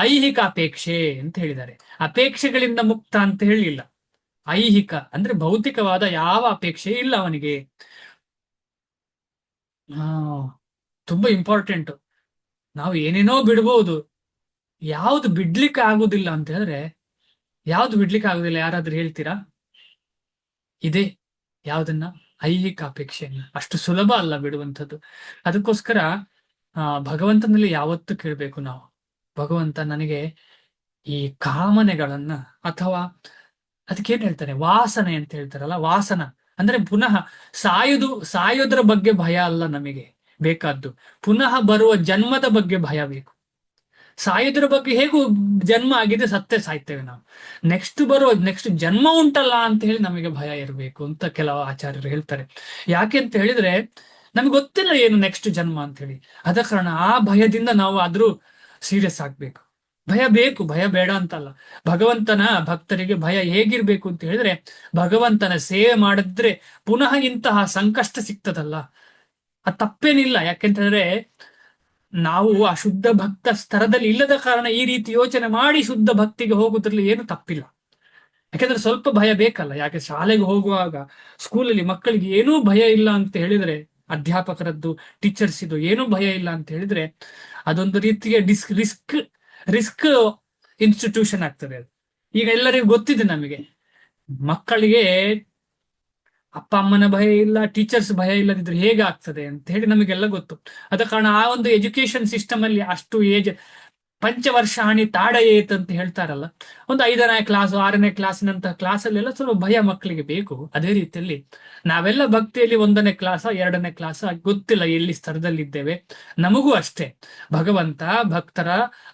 ಐಹಿಕ ಅಪೇಕ್ಷೆ ಅಂತ ಹೇಳಿದ್ದಾರೆ, ಅಪೇಕ್ಷೆಗಳಿಂದ ಮುಕ್ತ ಅಂತ ಹೇಳಿಲ್ಲ. ಐಹಿಕ ಅಂದ್ರೆ ಭೌತಿಕವಾದ ಯಾವ ಅಪೇಕ್ಷೆ ಇಲ್ಲ ಅವನಿಗೆ. ಹಾ, ತುಂಬಾ ಇಂಪಾರ್ಟೆಂಟ್. ನಾವು ಏನೇನೋ ಬಿಡ್ಬೋದು, ಯಾವ್ದು ಬಿಡ್ಲಿಕ್ಕೆ ಆಗುದಿಲ್ಲ ಅಂತ ಹೇಳಿದ್ರೆ, ಯಾವ್ದು ಬಿಡ್ಲಿಕ್ಕೆ ಆಗುದಿಲ್ಲ ಯಾರಾದ್ರೂ ಹೇಳ್ತೀರಾ? ಇದೆ. ಯಾವ್ದನ್ನ? ಐಹಿಕ ಅಪೇಕ್ಷೆಯನ್ನ. ಅಷ್ಟು ಸುಲಭ ಅಲ್ಲ ಬಿಡುವಂಥದ್ದು. ಅದಕ್ಕೋಸ್ಕರ ಭಗವಂತನಲ್ಲಿ ಯಾವತ್ತೂ ಕೇಳ್ಬೇಕು ನಾವು, ಭಗವಂತ ನನಗೆ ಈ ಕಾಮನೆಗಳನ್ನ, ಅಥವಾ ಅದಕ್ಕೇನ್ ಹೇಳ್ತಾರೆ, ವಾಸನೆ ಅಂತ ಹೇಳ್ತಾರಲ್ಲ, ವಾಸನ ಅಂದ್ರೆ ಪುನಃ ಸಾಯೋದ್ರ ಬಗ್ಗೆ ಭಯ ಅಲ್ಲ ನಮಗೆ ಬೇಕಾದ್ದು, ಪುನಃ ಬರುವ ಜನ್ಮದ ಬಗ್ಗೆ ಭಯ ಬೇಕು. ಸಾಯೋದ್ರ ಬಗ್ಗೆ ಹೇಗೂ ಜನ್ಮ ಆಗಿದೆ, ಸತ್ತೇ ಸಾಯ್ತೇವೆ ನಾವು. ನೆಕ್ಸ್ಟ್ ಜನ್ಮ ಉಂಟಲ್ಲ ಅಂತ ಹೇಳಿ ನಮಗೆ ಭಯ ಇರಬೇಕು ಅಂತ ಕೆಲವು ಆಚಾರ್ಯರು ಹೇಳ್ತಾರೆ. ಯಾಕೆ ಅಂತ ಹೇಳಿದ್ರೆ ನಮ್ಗೆ ಗೊತ್ತಿಲ್ಲ ಏನು ನೆಕ್ಸ್ಟ್ ಜನ್ಮ ಅಂತ ಹೇಳಿ. ಆದ ಕಾರಣ ಆ ಭಯದಿಂದ ನಾವು ಆದ್ರೂ ಸೀರಿಯಸ್ ಆಗ್ಬೇಕು. ಭಯ ಬೇಕು, ಭಯ ಬೇಡ ಅಂತಲ್ಲ. ಭಗವಂತನ ಭಕ್ತರಿಗೆ ಭಯ ಹೇಗಿರ್ಬೇಕು ಅಂತ ಹೇಳಿದ್ರೆ, ಭಗವಂತನ ಸೇವೆ ಮಾಡಿದ್ರೆ ಪುನಃ ಇಂತಹ ಸಂಕಷ್ಟ ಸಿಗ್ತದಲ್ಲ, ಅದು ತಪ್ಪೇನಿಲ್ಲ. ಯಾಕೆಂತ ಹೇಳಿದ್ರೆ ನಾವು ಆ ಶುದ್ಧ ಭಕ್ತ ಸ್ತರದಲ್ಲಿ ಇಲ್ಲದ ಕಾರಣ ಈ ರೀತಿ ಯೋಚನೆ ಮಾಡಿ ಶುದ್ಧ ಭಕ್ತಿಗೆ ಹೋಗುದ್ರಲ್ಲಿ ಏನು ತಪ್ಪಿಲ್ಲ. ಯಾಕೆಂದ್ರೆ ಸ್ವಲ್ಪ ಭಯ ಬೇಕಲ್ಲ. ಯಾಕೆ ಶಾಲೆಗೆ ಹೋಗುವಾಗ ಸ್ಕೂಲಲ್ಲಿ ಮಕ್ಕಳಿಗೆ ಏನೂ ಭಯ ಇಲ್ಲ ಅಂತ ಹೇಳಿದ್ರೆ, ಅಧ್ಯಾಪಕರದ್ದು, ಟೀಚರ್ಸ್ ಇದು ಏನೂ ಭಯ ಇಲ್ಲ ಅಂತ ಹೇಳಿದ್ರೆ, ಅದೊಂದು ರೀತಿಯ ರಿಸ್ಕ್ ಇನ್ಸ್ಟಿಟ್ಯೂಷನ್ ಆಗ್ತದೆ ಅದು. ಈಗ ಎಲ್ಲರಿಗೂ ಗೊತ್ತಿದೆ ನಮಗೆ, ಮಕ್ಕಳಿಗೆ ಅಪ್ಪ ಅಮ್ಮನ ಭಯ ಇಲ್ಲ, ಟೀಚರ್ಸ್ ಭಯ ಇಲ್ಲದಿದ್ರೆ ಹೇಗೆ ಆಗ್ತದೆ ಅಂತ ಹೇಳಿ ನಮಗೆಲ್ಲ ಗೊತ್ತು. ಅದ ಕಾರಣ ಆ ಒಂದು ಎಜುಕೇಶನ್ ಸಿಸ್ಟಮ್ ಅಲ್ಲಿ ಅಷ್ಟು ಏಜ್ ಪಂಚವರ್ಷಾಣಿ ತಾಡಯೇತ್ ಅಂತ ಹೇಳ್ತಾರಲ್ಲ, ಒಂದು 5ನೇ ಕ್ಲಾಸ್ 6ನೇ ಕ್ಲಾಸಿನಂತಹ ಕ್ಲಾಸಲ್ಲೆಲ್ಲ ಸ್ವಲ್ಪ ಭಯ ಮಕ್ಕಳಿಗೆ ಬೇಕು. ಅದೇ ರೀತಿಯಲ್ಲಿ ನಾವೆಲ್ಲ ಭಕ್ತಿಯಲ್ಲಿ 1ನೇ ಕ್ಲಾಸ 2ನೇ ಕ್ಲಾಸ ಗೊತ್ತಿಲ್ಲ ಎಲ್ಲಿ ಸ್ತರದಲ್ಲಿದ್ದೇವೆ. ನಮಗೂ ಅಷ್ಟೇ ಭಗವಂತ ಭಕ್ತರ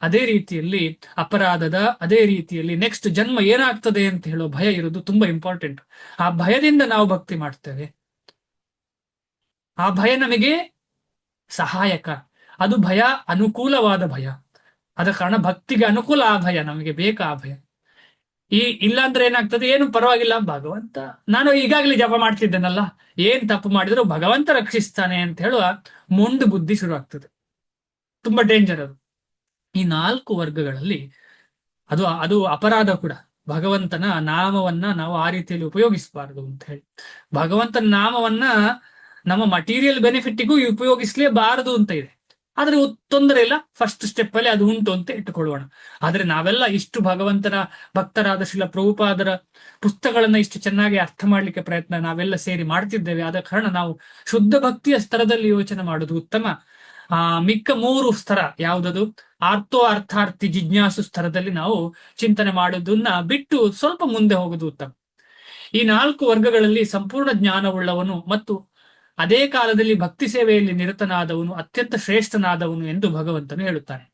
ಅದೇ ರೀತಿಯಲ್ಲಿ ಅಪರಾಧದ ಅದೇ ರೀತಿಯಲ್ಲಿ ನೆಕ್ಸ್ಟ್ ಜನ್ಮ ಏನಾಗ್ತದೆ ಅಂತ ಹೇಳೋ ಭಯ ಇರೋದು ತುಂಬಾ ಇಂಪಾರ್ಟೆಂಟ್. ಆ ಭಯದಿಂದ ನಾವು ಭಕ್ತಿ ಮಾಡ್ತೇವೆ. ಆ ಭಯ ನಮಗೆ ಸಹಾಯಕ. ಅದು ಭಯ ಅನುಕೂಲವಾದ ಭಯ. ಆದ ಕಾರಣ ಭಕ್ತಿಗೆ ಅನುಕೂಲ ಆ ಭಯ, ನಮಗೆ ಬೇಕಾ ಆ ಭಯ. ಇಲ್ಲಾಂದ್ರೆ ಏನಾಗ್ತದೆ, ಏನು ಪರವಾಗಿಲ್ಲ, ಭಗವಂತ ನಾನು ಈಗಾಗಲೇ ಜಪ ಮಾಡ್ತಿದ್ದೇನಲ್ಲ, ಏನ್ ತಪ್ಪು ಮಾಡಿದ್ರು ಭಗವಂತ ರಕ್ಷಿಸ್ತಾನೆ ಅಂತ ಹೇಳುವ ಮೊಂಡು ಬುದ್ಧಿ ಶುರು ಆಗ್ತದೆ. ತುಂಬಾ ಡೇಂಜರ್ ಅದು. ಈ 4 ವರ್ಗಗಳಲ್ಲಿ ಅದು ಅದು ಅಪರಾಧ ಕೂಡ. ಭಗವಂತನ ನಾಮವನ್ನ ನಾವು ಆ ರೀತಿಯಲ್ಲಿ ಉಪಯೋಗಿಸಬಾರದು ಅಂತ ಹೇಳಿ, ಭಗವಂತನ ನಾಮವನ್ನ ನಮ್ಮ ಮಟೀರಿಯಲ್ ಬೆನಿಫಿಟ್ಗೂ ಉಪಯೋಗಿಸಲೇಬಾರದು ಅಂತ ಇದೆ. ಆದ್ರೆ ತೊಂದರೆ ಇಲ್ಲ, ಫಸ್ಟ್ ಸ್ಟೆಪ್ ಅಲ್ಲಿ ಅದು ಉಂಟು ಅಂತ ಇಟ್ಟುಕೊಳ್ಳೋಣ. ಆದ್ರೆ ನಾವೆಲ್ಲ ಇಷ್ಟು ಭಗವಂತನ ಭಕ್ತರಾದ ಶ್ರೀಲ ಪ್ರಭುಪಾದರ ಪುಸ್ತಕಗಳನ್ನ ಇಷ್ಟು ಚೆನ್ನಾಗಿ ಅರ್ಥ ಮಾಡ್ಲಿಕ್ಕೆ ಪ್ರಯತ್ನ ನಾವೆಲ್ಲ ಸೇರಿ ಮಾಡ್ತಿದ್ದೇವೆ. ಆದ ಕಾರಣ ನಾವು ಶುದ್ಧ ಭಕ್ತಿಯ ಸ್ತರದಲ್ಲಿ ಯೋಚನೆ ಮಾಡುದು ಉತ್ತಮ. ಮಿಕ್ಕ 3 ಸ್ತರ ಯಾವುದದು, ಅರ್ಥಾರ್ಥಿ ಜಿಜ್ಞಾಸು ಸ್ತರದಲ್ಲಿ ನಾವು ಚಿಂತನೆ ಮಾಡೋದನ್ನ ಬಿಟ್ಟು ಸ್ವಲ್ಪ ಮುಂದೆ ಹೋಗುದು ಉತ್ತಮ. ಈ 4 ವರ್ಗಗಳಲ್ಲಿ ಸಂಪೂರ್ಣ ಜ್ಞಾನವುಳ್ಳವನು ಮತ್ತು ಅದೇ ಕಾಲದಲ್ಲಿ ಭಕ್ತಿ ಸೇವೆಯಲ್ಲಿ ನಿರತನಾದವನು ಅತ್ಯಂತ ಶ್ರೇಷ್ಠನಾದವನು ಎಂದು ಭಗವಂತನು ಹೇಳುತ್ತಾನೆ.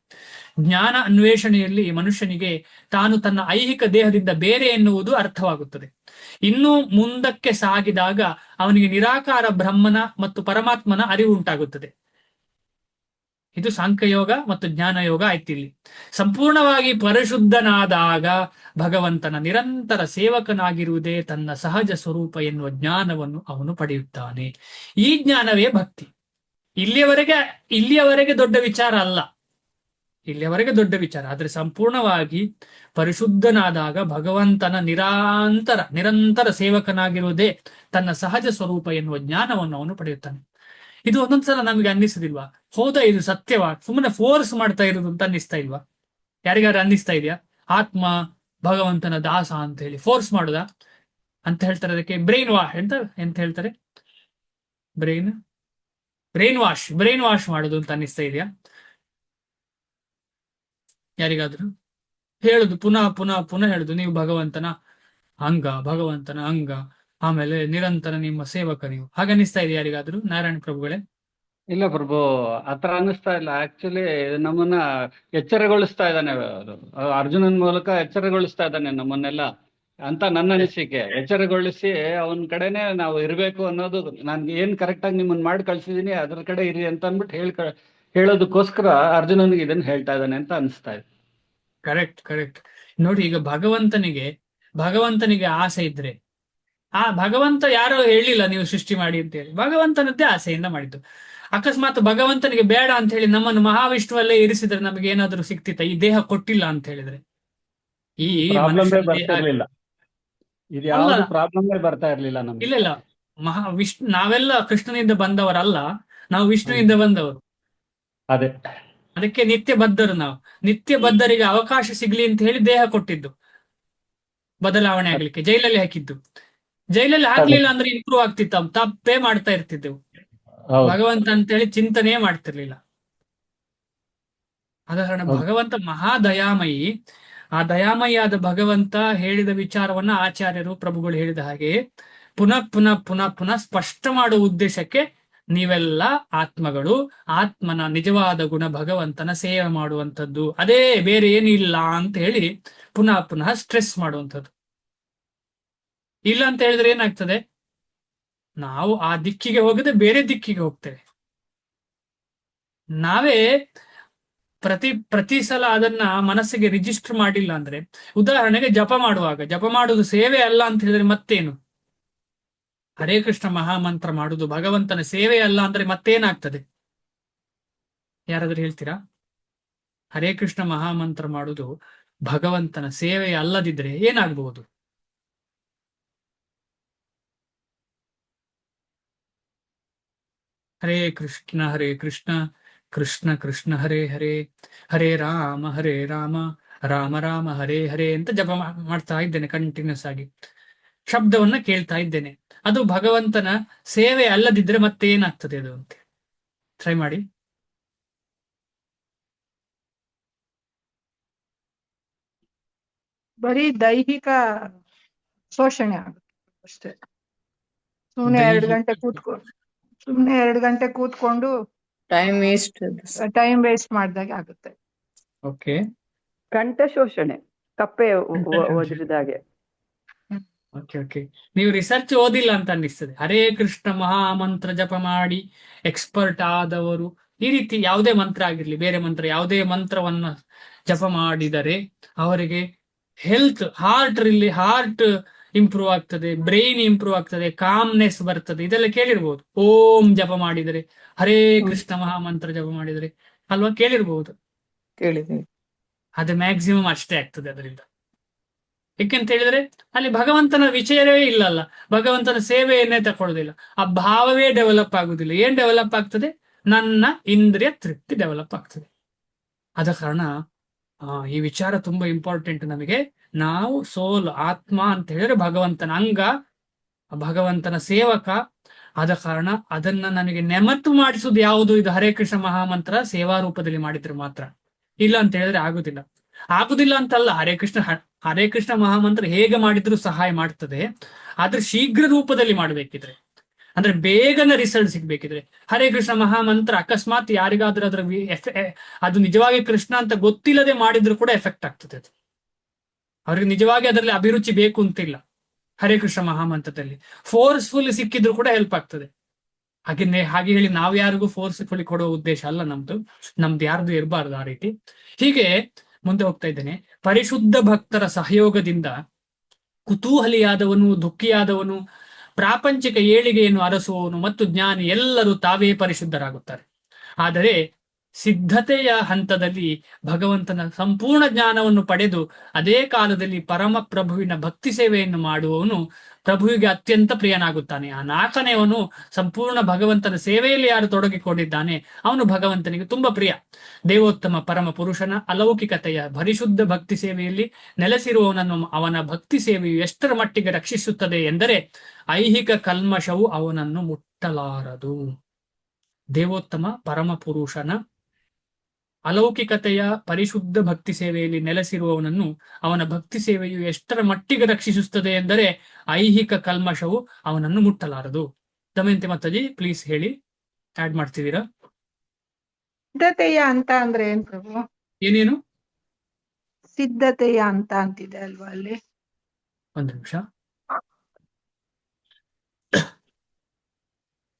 ಜ್ಞಾನ ಅನ್ವೇಷಣೆಯಲ್ಲಿ ಮನುಷ್ಯನಿಗೆ ತಾನು ತನ್ನ ಐಹಿಕ ದೇಹದಿಂದ ಬೇರೆ ಎನ್ನುವುದು ಅರ್ಥವಾಗುತ್ತದೆ. ಇನ್ನು ಮುಂದಕ್ಕೆ ಸಾಗಿದಾಗ ಅವನಿಗೆ ನಿರಾಕಾರ ಬ್ರಹ್ಮನ ಮತ್ತು ಪರಮಾತ್ಮನ ಅರಿವು ಉಂಟಾಗುತ್ತದೆ. ಇದು ಸಾಂಖ್ಯಯೋಗ ಮತ್ತು ಜ್ಞಾನಯೋಗ ಆಯ್ತು. ಇಲ್ಲಿ ಸಂಪೂರ್ಣವಾಗಿ ಪರಿಶುದ್ಧನಾದಾಗ ಭಗವಂತನ ನಿರಂತರ ಸೇವಕನಾಗಿರುವುದೇ ತನ್ನ ಸಹಜ ಸ್ವರೂಪ ಎನ್ನುವ ಜ್ಞಾನವನ್ನು ಅವನು ಪಡೆಯುತ್ತಾನೆ. ಈ ಜ್ಞಾನವೇ ಭಕ್ತಿ. ಇಲ್ಲಿಯವರೆಗೆ ದೊಡ್ಡ ವಿಚಾರ ಅಲ್ಲ, ಇಲ್ಲಿಯವರೆಗೆ ದೊಡ್ಡ ವಿಚಾರ. ಆದ್ರೆ ಸಂಪೂರ್ಣವಾಗಿ ಪರಿಶುದ್ಧನಾದಾಗ ಭಗವಂತನ ನಿರಂತರ ಸೇವಕನಾಗಿರುವುದೇ ತನ್ನ ಸಹಜ ಸ್ವರೂಪ ಎನ್ನುವ ಜ್ಞಾನವನ್ನು ಅವನು ಪಡೆಯುತ್ತಾನೆ. ಇದು ಒಂದೊಂದ್ಸಲ ನಮಗೆ ಅನ್ನಿಸುದಿಲ್ವಾ, ಹೌದಾ ಇದು ಸತ್ಯವಾ, ಸುಮ್ಮನೆ ಫೋರ್ಸ್ ಮಾಡ್ತಾ ಇರುವುದು ಅಂತ ಅನ್ನಿಸ್ತಾ ಇಲ್ವಾ? ಯಾರಿಗಾರು ಅನ್ನಿಸ್ತಾ ಇದೆಯಾ? ಆತ್ಮ ಭಗವಂತನ ದಾಸ ಅಂತ ಹೇಳಿ ಫೋರ್ಸ್ ಮಾಡುದಾ ಅಂತ ಹೇಳ್ತಾರೆ. ಅದಕ್ಕೆ ಬ್ರೈನ್ ವಾಶ್ ಎಂತ ಹೇಳ್ತಾರೆ, ಬ್ರೈನ್ ವಾಶ್ ಮಾಡುದು ಅಂತ ಅನ್ನಿಸ್ತಾ ಇದೆಯಾ ಯಾರಿಗಾದ್ರೂ? ಹೇಳುದು ಪುನಃ ಪುನಃ ಪುನಃ ಹೇಳುದು, ನೀವು ಭಗವಂತನ ಅಂಗ, ಆಮೇಲೆ ನಿರಂತರ ನಿಮ್ಮ ಸೇವಕ ನೀವು, ಹಾಗನ್ನಿಸ್ತಾ ಇದೆ ಯಾರಿಗಾದ್ರೂ? ನಾರಾಯಣ ಪ್ರಭುಗಳೇ. ಇಲ್ಲ ಪ್ರಭು, ಆತರ ಅನ್ನಿಸ್ತಾ ಇಲ್ಲ. ಆಕ್ಚುಲಿ ನಮ್ಮನ್ನ ಎಚ್ಚರಗೊಳಿಸ್ತಾ ಇದ್ದಾನೆ, ಅರ್ಜುನನ್ ಮೂಲಕ ಎಚ್ಚರಗೊಳಿಸ್ತಾ ಇದ್ದಾನೆ ನಮ್ಮನ್ನೆಲ್ಲ ಅಂತ ನನ್ನ ಅನಿಸಿಕೆ. ಎಚ್ಚರಗೊಳಿಸಿ ಅವನ ಕಡೆನೆ ನಾವು ಇರ್ಬೇಕು ಅನ್ನೋದು, ನಾನು ಏನ್ ಕರೆಕ್ಟ್ ಆಗಿ ನಿಮ್ಮನ್ನ ಮಾಡಿ ಕಳ್ಸಿದೀನಿ ಅದ್ರ ಕಡೆ ಇರಿ ಅಂತ ಅಂದ್ಬಿಟ್ಟು ಹೇಳೋದಕ್ಕೋಸ್ಕರ ಅರ್ಜುನನಿಗೆ ಇದನ್ನ ಹೇಳ್ತಾ ಇದ್ದಾನೆ ಅಂತ ಅನಿಸ್ತಾ ಇದೆ. ಕರೆಕ್ಟ್. ನೋಡಿ, ಈಗ ಭಗವಂತನಿಗೆ ಆಸೆ ಇದ್ರೆ, ಆ ಭಗವಂತ ಯಾರೋ ಹೇಳಿಲ್ಲ ನೀವು ಸೃಷ್ಟಿ ಮಾಡಿ ಅಂತ ಹೇಳಿ, ಭಗವಂತನದ್ದೇ ಆಸೆಯಿಂದ ಮಾಡಿದ್ದು. ಅಕಸ್ಮಾತ್ ಭಗವಂತನಿಗೆ ಬೇಡ ಅಂತ ಹೇಳಿ ನಮ್ಮನ್ನು ಮಹಾವಿಷ್ಣುವಲ್ಲೇ ಇರಿಸಿದ್ರೆ ನಮಗೆ ಏನಾದ್ರೂ ಸಿಕ್ತಿತ್ತ? ಈ ದೇಹ ಕೊಟ್ಟಿಲ್ಲ ಅಂತ ಹೇಳಿದ್ರೆ ಈ ಪ್ರಾಬ್ಲಮ್ ಬರ್ತಾ ಇರ್ಲಿಲ್ಲ, ಇದು ಯಾವ್ದು ಪ್ರಾಬ್ಲಮ್ ಬರ್ತಾ ಇರ್ಲಿಲ್ಲ ನಮ್ಗೆ. ಇಲ್ಲ ನಾವೆಲ್ಲ ಕೃಷ್ಣನಿಂದ ಬಂದವರಲ್ಲ. ನಾವು ವಿಷ್ಣುವಿಂದ ಬಂದವರು. ಅದೇ ಅದಕ್ಕೆ ನಿತ್ಯ ಬದ್ಧರು ನಾವು. ನಿತ್ಯ ಬದ್ಧರಿಗೆ ಅವಕಾಶ ಸಿಗ್ಲಿ ಅಂತ ಹೇಳಿ ದೇಹ ಕೊಟ್ಟಿದ್ದು, ಬದಲಾವಣೆ ಆಗ್ಲಿಕ್ಕೆ ಜೈಲಲ್ಲಿ ಹಾಕಿದ್ದು. ಜೈಲಲ್ಲಿ ಹಾಕ್ಲಿಲ್ಲ ಅಂದ್ರೆ ಇಂಪ್ರೂವ್ ಆಗ್ತಿತ್ತು, ತಪ್ಪೇ ಮಾಡ್ತಾ ಇರ್ತಿದ್ದೆವು. ಹೌದು ಭಗವಂತ ಅಂತೇಳಿ ಚಿಂತನೆ ಮಾಡ್ತಿರ್ಲಿಲ್ಲ. ಆದ ಕಾರಣ ಹೌದು. ಭಗವಂತ ಮಹಾದಯಾಮಯಿ. ಆ ದಯಾಮಯಿಯಾದ ಭಗವಂತ ಹೇಳಿದ ವಿಚಾರವನ್ನ ಆಚಾರ್ಯರು ಪ್ರಭುಗಳು ಹೇಳಿದ ಹಾಗೆ ಪುನಃ ಪುನಃ ಪುನಃ ಪುನಃ ಸ್ಪಷ್ಟ ಮಾಡುವ ಉದ್ದೇಶಕ್ಕೆ ನೀವೆಲ್ಲ ಆತ್ಮಗಳು, ಆತ್ಮನ ನಿಜವಾದ ಗುಣ ಭಗವಂತನ ಸೇವೆ ಮಾಡುವಂಥದ್ದು, ಅದೇ ಬೇರೆ ಏನಿಲ್ಲ ಅಂತ ಹೇಳಿ ಪುನಃ ಪುನಃ ಸ್ಟ್ರೆಸ್ ಮಾಡುವಂಥದ್ದು. ಇಲ್ಲ ಅಂತ ಹೇಳಿದ್ರೆ ಏನಾಗ್ತದೆ, ನಾವು ಆ ದಿಕ್ಕಿಗೆ ಹೋಗದೆ ಬೇರೆ ದಿಕ್ಕಿಗೆ ಹೋಗ್ತೇವೆ. ನಾವೇ ಪ್ರತಿ ಸಲ ಅದನ್ನ ಮನಸ್ಸಿಗೆ ರಿಜಿಸ್ಟರ್ ಮಾಡಿಲ್ಲ ಅಂದ್ರೆ, ಉದಾಹರಣೆಗೆ ಜಪ ಮಾಡುವಾಗ, ಜಪ ಮಾಡುವುದು ಸೇವೆ ಅಲ್ಲ ಅಂತ ಹೇಳಿದ್ರೆ ಮತ್ತೇನು? ಹರೇ ಕೃಷ್ಣ ಮಹಾಮಂತ್ರ ಮಾಡುವುದು ಭಗವಂತನ ಸೇವೆ ಅಲ್ಲ ಅಂದ್ರೆ ಮತ್ತೇನಾಗ್ತದೆ? ಯಾರಾದ್ರೂ ಹೇಳ್ತೀರಾ? ಹರೇ ಕೃಷ್ಣ ಮಹಾಮಂತ್ರ ಮಾಡುವುದು ಭಗವಂತನ ಸೇವೆ ಅಲ್ಲದಿದ್ರೆ ಏನಾಗಬಹುದು? ಹರೇ ಕೃಷ್ಣ ಕೃಷ್ಣ ಕೃಷ್ಣ ಹರೇ ಹರೇ, ಹರೇ ರಾಮ ರಾಮ ರಾಮ ಹರೇ ಹರೇ ಅಂತ ಜಪ ಮಾಡ್ತಾ ಇದ್ದೇನೆ ಕಂಟಿನ್ಯೂಸ್ ಆಗಿ, ಶಬ್ದವನ್ನ ಕೇಳ್ತಾ ಇದ್ದೇನೆ. ಅದು ಭಗವಂತನ ಸೇವೆ ಅಲ್ಲದಿದ್ರೆ ಮತ್ತೆ ಏನಾಗ್ತದೆ ಅದು ಅಂತ ಟ್ರೈ ಮಾಡಿ. ಬರೀ ದೈಹಿಕ ಶೋಷಣೆ ಆಗುತ್ತೆ ಅಷ್ಟೇ. ಸುಮ್ನೆ ಎರಡು ಗಂಟೆ ಕೂತ್ಕೊಂಡು ಟೈಮ್ ವೇಸ್ಟ್. ಟೈಮ್ ವೇಸ್ಟ್ ಮಾಡ್ದಾಗೆ ಆಗುತ್ತೆ. ಓಕೆ, ಕಂಠ ಶೋಷಣೆ, ಕಪ್ಪೆ ಒದರಿದಾಗೆ. ಓಕೆ ಓಕೆ ನೀವು ರಿಸರ್ಚ್ ಓದಿಲ್ಲ ಅಂತ ಅನ್ನಿಸ್ತದೆ. ಹರೇ ಕೃಷ್ಣ ಮಹಾಮಂತ್ರ ಜಪ ಮಾಡಿ ಎಕ್ಸ್ಪರ್ಟ್ ಆದವರು, ಈ ರೀತಿ ಯಾವುದೇ ಮಂತ್ರ ಆಗಿರ್ಲಿ, ಬೇರೆ ಮಂತ್ರ ಯಾವುದೇ ಮಂತ್ರವನ್ನ ಜಪ ಮಾಡಿದರೆ ಅವರಿಗೆ ಹಾರ್ಟ್ ಇಂಪ್ರೂವ್ ಆಗ್ತದೆ, ಬ್ರೈನ್ ಇಂಪ್ರೂವ್ ಆಗ್ತದೆ, ಕಾಮ್ನೆಸ್ ಬರ್ತದೆ, ಇದೆಲ್ಲ ಕೇಳಿರ್ಬೋದು. ಓಂ ಜಪ ಮಾಡಿದರೆ, ಹರೇ ಕೃಷ್ಣ ಮಹಾಮಂತ್ರ ಜಪ ಮಾಡಿದರೆ ಅಲ್ವಾ, ಕೇಳಿರ್ಬಹುದು. ಕೇಳಿದ್ದೀವಿ. ಅದು ಮ್ಯಾಕ್ಸಿಮಮ್ ಅಷ್ಟೇ ಆಗ್ತದೆ ಅದರಿಂದ. ಯಾಕೆಂತ ಹೇಳಿದ್ರೆ ಅಲ್ಲಿ ಭಗವಂತನ ವಿಷಯವೇ ಇಲ್ಲಲ್ಲ, ಭಗವಂತನ ಸೇವೆಯನ್ನೇ ತಕೊಳ್ಳೋದಿಲ್ಲ, ಆ ಭಾವವೇ ಡೆವಲಪ್ ಆಗುದಿಲ್ಲ. ಏನ್ ಡೆವಲಪ್ ಆಗ್ತದೆ? ನನ್ನ ಇಂದ್ರಿಯ ತೃಪ್ತಿ ಡೆವಲಪ್ ಆಗ್ತದೆ. ಆದ ಕಾರಣ ಈ ವಿಚಾರ ತುಂಬಾ ಇಂಪಾರ್ಟೆಂಟ್ ನಮಗೆ. ನಾವು ಸೋಲ್, ಆತ್ಮ ಅಂತ ಹೇಳಿದ್ರೆ ಭಗವಂತನ ಅಂಗ, ಭಗವಂತನ ಸೇವಕ. ಆದ ಕಾರಣ ಅದನ್ನ ನನಗೆ ನೆಮತ್ತು ಮಾಡಿಸುವುದು ಯಾವುದು? ಇದು ಹರೇ ಕೃಷ್ಣ ಮಹಾಮಂತ್ರ ಸೇವಾ ರೂಪದಲ್ಲಿ ಮಾಡಿದ್ರೆ ಮಾತ್ರ. ಇಲ್ಲ ಅಂತ ಹೇಳಿದ್ರೆ ಆಗುದಿಲ್ಲ ಅಂತಲ್ಲ. ಹರೇ ಕೃಷ್ಣ ಮಹಾಮಂತ್ರ ಹೇಗೆ ಮಾಡಿದ್ರು ಸಹಾಯ ಮಾಡ್ತದೆ, ಆದ್ರೆ ಶೀಘ್ರ ರೂಪದಲ್ಲಿ ಮಾಡಬೇಕಿದ್ರೆ, ಅಂದ್ರೆ ಬೇಗನೆ ರಿಸಲ್ಟ್ ಸಿಗ್ಬೇಕಿದ್ರೆ. ಹರೇ ಕೃಷ್ಣ ಮಹಾಮಂತ್ರ ಅಕಸ್ಮಾತ್ ಯಾರಿಗಾದ್ರೂ ಅದು ನಿಜವಾಗಿ ಕೃಷ್ಣ ಅಂತ ಗೊತ್ತಿಲ್ಲದೆ ಮಾಡಿದ್ರು ಕೂಡ ಎಫೆಕ್ಟ್ ಆಗ್ತದೆ. ಅದು ಅವ್ರಿಗೆ ನಿಜವಾಗಿ ಅದರಲ್ಲಿ ಅಭಿರುಚಿ ಬೇಕು ಅಂತಿಲ್ಲ. ಹರೇ ಕೃಷ್ಣ ಮಹಾಮಂತ್ರದಲ್ಲಿ ಫೋರ್ಸ್ಫುಲ್ ಸಿಕ್ಕಿದ್ರು ಕೂಡ ಹೆಲ್ಪ್ ಆಗ್ತದೆ. ಹಾಗೆ ಹೇಳಿ ನಾವು ಯಾರಿಗೂ ಫೋರ್ಸ್ಫುಲಿ ಕೊಡುವ ಉದ್ದೇಶ ಅಲ್ಲ ನಮ್ದು ಯಾರ್ದು ಇರಬಾರ್ದು ಆ ರೀತಿ. ಹೀಗೆ ಮುಂದೆ ಹೋಗ್ತಾ ಇದ್ದೇನೆ. ಪರಿಶುದ್ಧ ಭಕ್ತರ ಸಹಯೋಗದಿಂದ ಕುತೂಹಲಿಯಾದವನು, ದುಃಖಿಯಾದವನು, ಪ್ರಾಪಂಚಿಕ ಏಳಿಗೆಯನ್ನು ಅರಸುವವನು ಮತ್ತು ಜ್ಞಾನಿ ಎಲ್ಲರೂ ತಾವೇ ಪರಿಶುದ್ಧರಾಗುತ್ತಾರೆ. ಆದರೆ ಸಿದ್ಧತೆಯ ಹಂತದಲ್ಲಿ ಭಗವಂತನ ಸಂಪೂರ್ಣ ಜ್ಞಾನವನ್ನು ಪಡೆದು ಅದೇ ಕಾಲದಲ್ಲಿ ಪರಮ ಪ್ರಭುವಿನ ಭಕ್ತಿ ಸೇವೆಯನ್ನು ಮಾಡುವವನು ಪ್ರಭುವಿಗೆ ಅತ್ಯಂತ ಪ್ರಿಯನಾಗುತ್ತಾನೆ. ಆ ನಾಲ್ಕನೆಯವನು ಸಂಪೂರ್ಣ ಭಗವಂತನ ಸೇವೆಯಲ್ಲಿ ಯಾರು ತೊಡಗಿಕೊಂಡಿದ್ದಾನೆ ಅವನು ಭಗವಂತನಿಗೆ ತುಂಬಾ ಪ್ರಿಯ. ದೇವೋತ್ತಮ ಪರಮ ಪುರುಷನ ಅಲೌಕಿಕತೆಯ ಪರಿಶುದ್ಧ ಭಕ್ತಿ ಸೇವೆಯಲ್ಲಿ ನೆಲೆಸಿರುವವನನ್ನು ಅವನ ಭಕ್ತಿ ಸೇವೆಯು ಎಷ್ಟರ ಮಟ್ಟಿಗೆ ರಕ್ಷಿಸುತ್ತದೆ ಎಂದರೆ ಐಹಿಕ ಕಲ್ಮಶವು ಅವನನ್ನು ಮುಟ್ಟಲಾರದು. ದೇವೋತ್ತಮ ಪರಮ ಪುರುಷನ ಅಲೌಕಿಕತೆಯ ಪರಿಶುದ್ಧ ಭಕ್ತಿ ಸೇವೆಯಲ್ಲಿ ನೆಲೆಸಿರುವವನನ್ನು ಅವನ ಭಕ್ತಿ ಸೇವೆಯು ಎಷ್ಟರ ಮಟ್ಟಿಗೆ ರಕ್ಷಿಸುತ್ತದೆ ಎಂದರೆ ಐಹಿಕ ಕಲ್ಮಶವು ಅವನನ್ನು ಮುಟ್ಟಲಾರದು. ದಮಯಂತಿ ಮಾತಾಜಿ ಪ್ಲೀಸ್ ಹೇಳಿ, ಆಡ್ ಮಾಡ್ತಿದ್ದೀರಾ? ಸಿದ್ಧತೆಯ ಅಂತ ಅಂದ್ರೆ ಏನ್ ಪ್ರಭು? ಏನೇನು ಸಿದ್ಧತೆಯ ಅಂತ ಅಂತಿದೆ ಅಲ್ವಾ ಅಲ್ಲಿ? ಒಂದು ನಿಮಿಷ.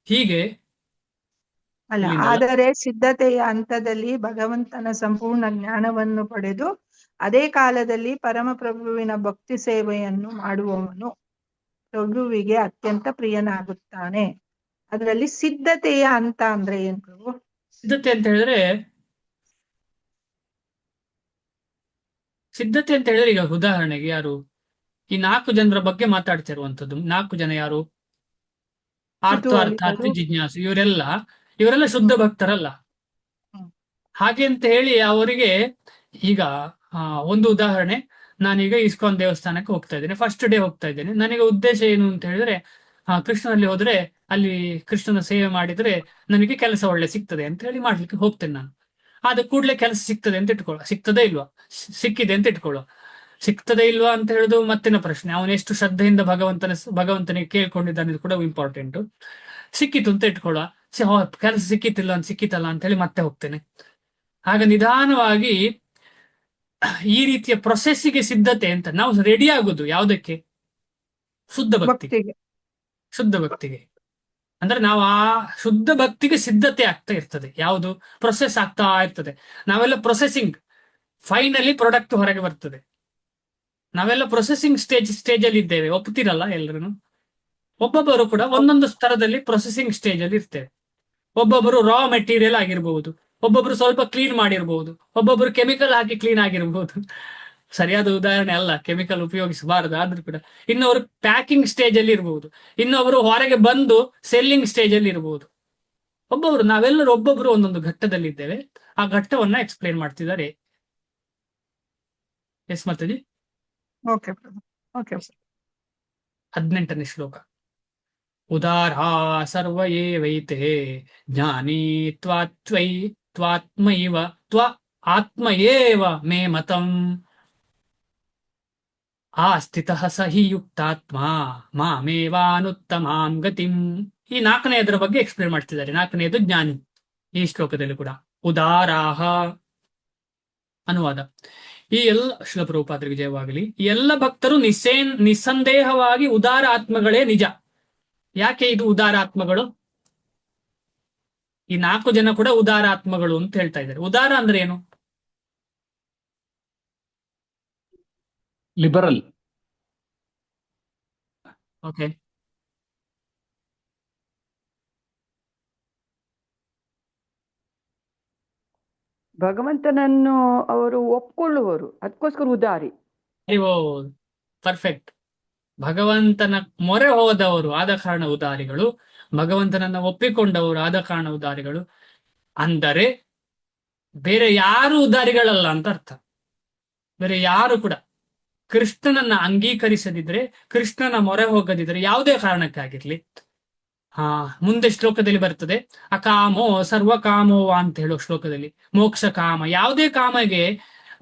ಹೀಗೆ ಅಲ್ಲ, ಆದರೆ ಸಿದ್ಧತೆಯ ಹಂತದಲ್ಲಿ ಭಗವಂತನ ಸಂಪೂರ್ಣ ಜ್ಞಾನವನ್ನು ಪಡೆದು ಅದೇ ಕಾಲದಲ್ಲಿ ಪರಮ ಪ್ರಭುವಿನ ಭಕ್ತಿ ಸೇವೆಯನ್ನು ಮಾಡುವವನು ಪ್ರಭುವಿಗೆ ಅತ್ಯಂತ ಪ್ರಿಯನಾಗುತ್ತಾನೆ. ಅದರಲ್ಲಿ ಸಿದ್ಧತೆಯ ಹಂತ ಅಂದ್ರೆ ಏನ್ ಪ್ರಭು? ಸಿದ್ಧತೆ ಅಂತ ಹೇಳಿದ್ರೆ ಈಗ ಉದಾಹರಣೆಗೆ ಯಾರು ಈ 4 ಜನರ ಬಗ್ಗೆ ಮಾತಾಡ್ತಿರುವಂತದ್ದು. 4 ಜನ ಯಾರು? ಅರ್ಥಾರ್ಥಿ ಜಿಜ್ಞಾಸು. ಇವರೆಲ್ಲ ಶುದ್ಧ ಭಕ್ತರಲ್ಲ. ಹ್ಮ್. ಹಾಗೆ ಅಂತ ಹೇಳಿ ಅವರಿಗೆ ಈಗ ಒಂದು ಉದಾಹರಣೆ, ನಾನೀಗ ಇಸ್ಕಾನ್ ದೇವಸ್ಥಾನಕ್ಕೆ ಹೋಗ್ತಾ ಇದ್ದೇನೆ, ಫಸ್ಟ್ ಡೇ ಹೋಗ್ತಾ ಇದ್ದೇನೆ. ನನಗೆ ಉದ್ದೇಶ ಏನು ಅಂತ ಹೇಳಿದ್ರೆ, ಕೃಷ್ಣನಲ್ಲಿ ಹೋದ್ರೆ ಅಲ್ಲಿ ಕೃಷ್ಣನ ಸೇವೆ ಮಾಡಿದ್ರೆ ನನಗೆ ಕೆಲಸ ಒಳ್ಳೆ ಸಿಗ್ತದೆ ಅಂತ ಹೇಳಿ ಮಾಡ್ಲಿಕ್ಕೆ ಹೋಗ್ತೇನೆ ನಾನು. ಆದ ಕೂಡಲೇ ಕೆಲಸ ಸಿಗ್ತದೆ ಅಂತ ಇಟ್ಕೊಳ್ಳೋ, ಸಿಗ್ತದೇ ಇಲ್ವಾ, ಸಿಕ್ಕಿದೆ ಅಂತ ಇಟ್ಕೊಳ್ಳೋ. ಸಿಗ್ತದೆ ಇಲ್ವಾ ಅಂತ ಹೇಳುದು ಮತ್ತಿನ ಪ್ರಶ್ನೆ. ಅವನು ಎಷ್ಟು ಶ್ರದ್ಧೆಯಿಂದ ಭಗವಂತನಿಗೆ ಕೇಳ್ಕೊಂಡಿದ್ದಾನೆ ಇದು ಕೂಡ ಇಂಪಾರ್ಟೆಂಟ್. ಸಿಕ್ಕಿತು ಅಂತ ಇಟ್ಕೊಳ್ಳೋ, ಕೆಲಸ ಸಿಕ್ಕಿತಿಲ್ಲ ಅಂತ ಸಿಕ್ಕಿತಲ್ಲ ಅಂತ ಹೇಳಿ ಮತ್ತೆ ಹೋಗ್ತೇನೆ. ಆಗ ನಿಧಾನವಾಗಿ ಈ ರೀತಿಯ ಪ್ರೊಸೆಸ್ಸಿಗೆ ಸಿದ್ಧತೆ ಅಂತ ನಾವು ರೆಡಿ ಆಗುದು ಯಾವುದಕ್ಕೆ? ಶುದ್ಧ ಭಕ್ತಿಗೆ. ಭಕ್ತಿಗೆ. ಶುದ್ಧ ಭಕ್ತಿಗೆ ಅಂದ್ರೆ ನಾವು ಆ ಶುದ್ಧ ಭಕ್ತಿಗೆ ಸಿದ್ಧತೆ ಆಗ್ತಾ ಇರ್ತದೆ. ಯಾವುದು? ಪ್ರೊಸೆಸ್ ಆಗ್ತಾ ಇರ್ತದೆ. ನಾವೆಲ್ಲ ಪ್ರೊಸೆಸಿಂಗ್, ಫೈನಲಿ ಪ್ರಾಡಕ್ಟ್ ಹೊರಗೆ ಬರ್ತದೆ. ನಾವೆಲ್ಲ ಪ್ರೊಸೆಸಿಂಗ್ ಸ್ಟೇಜ್ ಅಲ್ಲಿ ಇದ್ದೇವೆ, ಒಪ್ತೀರಲ್ಲ ಎಲ್ಲರೂ? ಒಬ್ಬೊಬ್ಬರು ಕೂಡ ಒಂದೊಂದು ಸ್ತರದಲ್ಲಿ ಪ್ರೊಸೆಸಿಂಗ್ ಸ್ಟೇಜ್ ಅಲ್ಲಿ ಇರ್ತೇವೆ. ಒಬ್ಬೊಬ್ಬರು ರಾ ಮೆಟೀರಿಯಲ್ ಆಗಿರ್ಬಹುದು, ಒಬ್ಬೊಬ್ರು ಸ್ವಲ್ಪ ಕ್ಲೀನ್ ಮಾಡಿರ್ಬಹುದು, ಒಬ್ಬೊಬ್ರು ಕೆಮಿಕಲ್ ಹಾಕಿ ಕ್ಲೀನ್ ಆಗಿರ್ಬಹುದು. ಸರಿಯಾದ ಉದಾಹರಣೆ ಅಲ್ಲ, ಕೆಮಿಕಲ್ ಉಪಯೋಗಿಸಬಾರದು, ಆದ್ರೂ ಕೂಡ. ಇನ್ನೊಬ್ರು ಪ್ಯಾಕಿಂಗ್ ಸ್ಟೇಜ್ ಅಲ್ಲಿ ಇರಬಹುದು, ಇನ್ನೊಬ್ರು ಹೊರಗೆ ಬಂದು ಸೆಲ್ಲಿಂಗ್ ಸ್ಟೇಜ್ ಅಲ್ಲಿ ಇರಬಹುದು. ನಾವೆಲ್ಲರೂ ಒಬ್ಬೊಬ್ರು ಒಂದೊಂದು ಘಟ್ಟದಲ್ಲಿ ಇದ್ದೇವೆ. ಆ ಘಟ್ಟವನ್ನ ಎಕ್ಸ್ಪ್ಲೇನ್ ಮಾಡ್ತಿದ್ದಾರೆ. ಎಸ್ ಮಾತಾಜಿ. Okay okay. 18ನೇ ಶ್ಲೋಕ. ಉದಾರಾ ಸರ್ವ ಏವೈತೆ ಜ್ಞಾನಿ ತ್ವಾತ್ಮೈವ ತ್ವ ಆತ್ಮ ಏವ ಮೇ ಮತಂ ಆಸ್ಥಿತಃ ಸ ಹಿ ಯುಕ್ತಾತ್ಮ ಮಾಮೇವಾನುತ್ತಮಾಂ ಗತಿಂ. ಈ 4ನೇದರ ಬಗ್ಗೆ ಎಕ್ಸ್ಪ್ಲೇನ್ ಮಾಡ್ತಿದ್ದಾರೆ. 4ನೇದು ಜ್ಞಾನಿ ಈ ಶ್ಲೋಕದಲ್ಲಿ ಕೂಡ. ಉದಾರಾಹ ಅನುವಾದ. ಈ ಎಲ್ಲ ಶಿಲಪ್ರಭುಪಾದರಿಗೆ ಜಯವಾಗಲಿ. ಈ ಎಲ್ಲ ಭಕ್ತರು ನಿಸ್ಸಂದೇಹವಾಗಿ ಉದಾರ ಆತ್ಮಗಳೇ ನಿಜ. ಯಾಕೆ ಇದು ಉದಾರ ಆತ್ಮಗಳು? ಈ 4 ಜನ ಕೂಡ ಉದಾರ ಆತ್ಮಗಳು ಅಂತ ಹೇಳ್ತಾ ಇದ್ದಾರೆ. ಉದಾರ ಅಂದ್ರೆ ಏನು? ಲಿಬರಲ್. ಓಕೆ. ಭಗವಂತನನ್ನು ಅವರು ಒಪ್ಕೊಳ್ಳುವರು, ಅದಕ್ಕೋಸ್ಕರ ಉದಾರಿ. ಓ, ಪರ್ಫೆಕ್ಟ್. ಭಗವಂತನ ಮೊರೆ ಹೋದವರು ಆದ ಕಾರಣ ಉದಾರಿಗಳು, ಭಗವಂತನನ್ನ ಒಪ್ಪಿಕೊಂಡವರು ಆದ ಕಾರಣ ಉದಾರಿಗಳು. ಅಂದರೆ ಬೇರೆ ಯಾರು ಉದಾರಿಗಳಲ್ಲ ಅಂತ ಅರ್ಥ. ಬೇರೆ ಯಾರು ಕೂಡ ಕೃಷ್ಣನನ್ನ ಅಂಗೀಕರಿಸದಿದ್ರೆ, ಕೃಷ್ಣನ ಮೊರೆ ಹೋಗದಿದ್ರೆ, ಯಾವುದೇ ಕಾರಣಕ್ಕಾಗಿರ್ಲಿ, ಮುಂದೆ ಶ್ಲೋಕದಲ್ಲಿ ಬರ್ತದೆ, ಅಕಾಮೋ ಸರ್ವಕಾಮೋ ಅಂತ ಹೇಳೋ ಶ್ಲೋಕದಲ್ಲಿ, ಮೋಕ್ಷ ಕಾಮ, ಯಾವುದೇ ಕಾಮಗೆ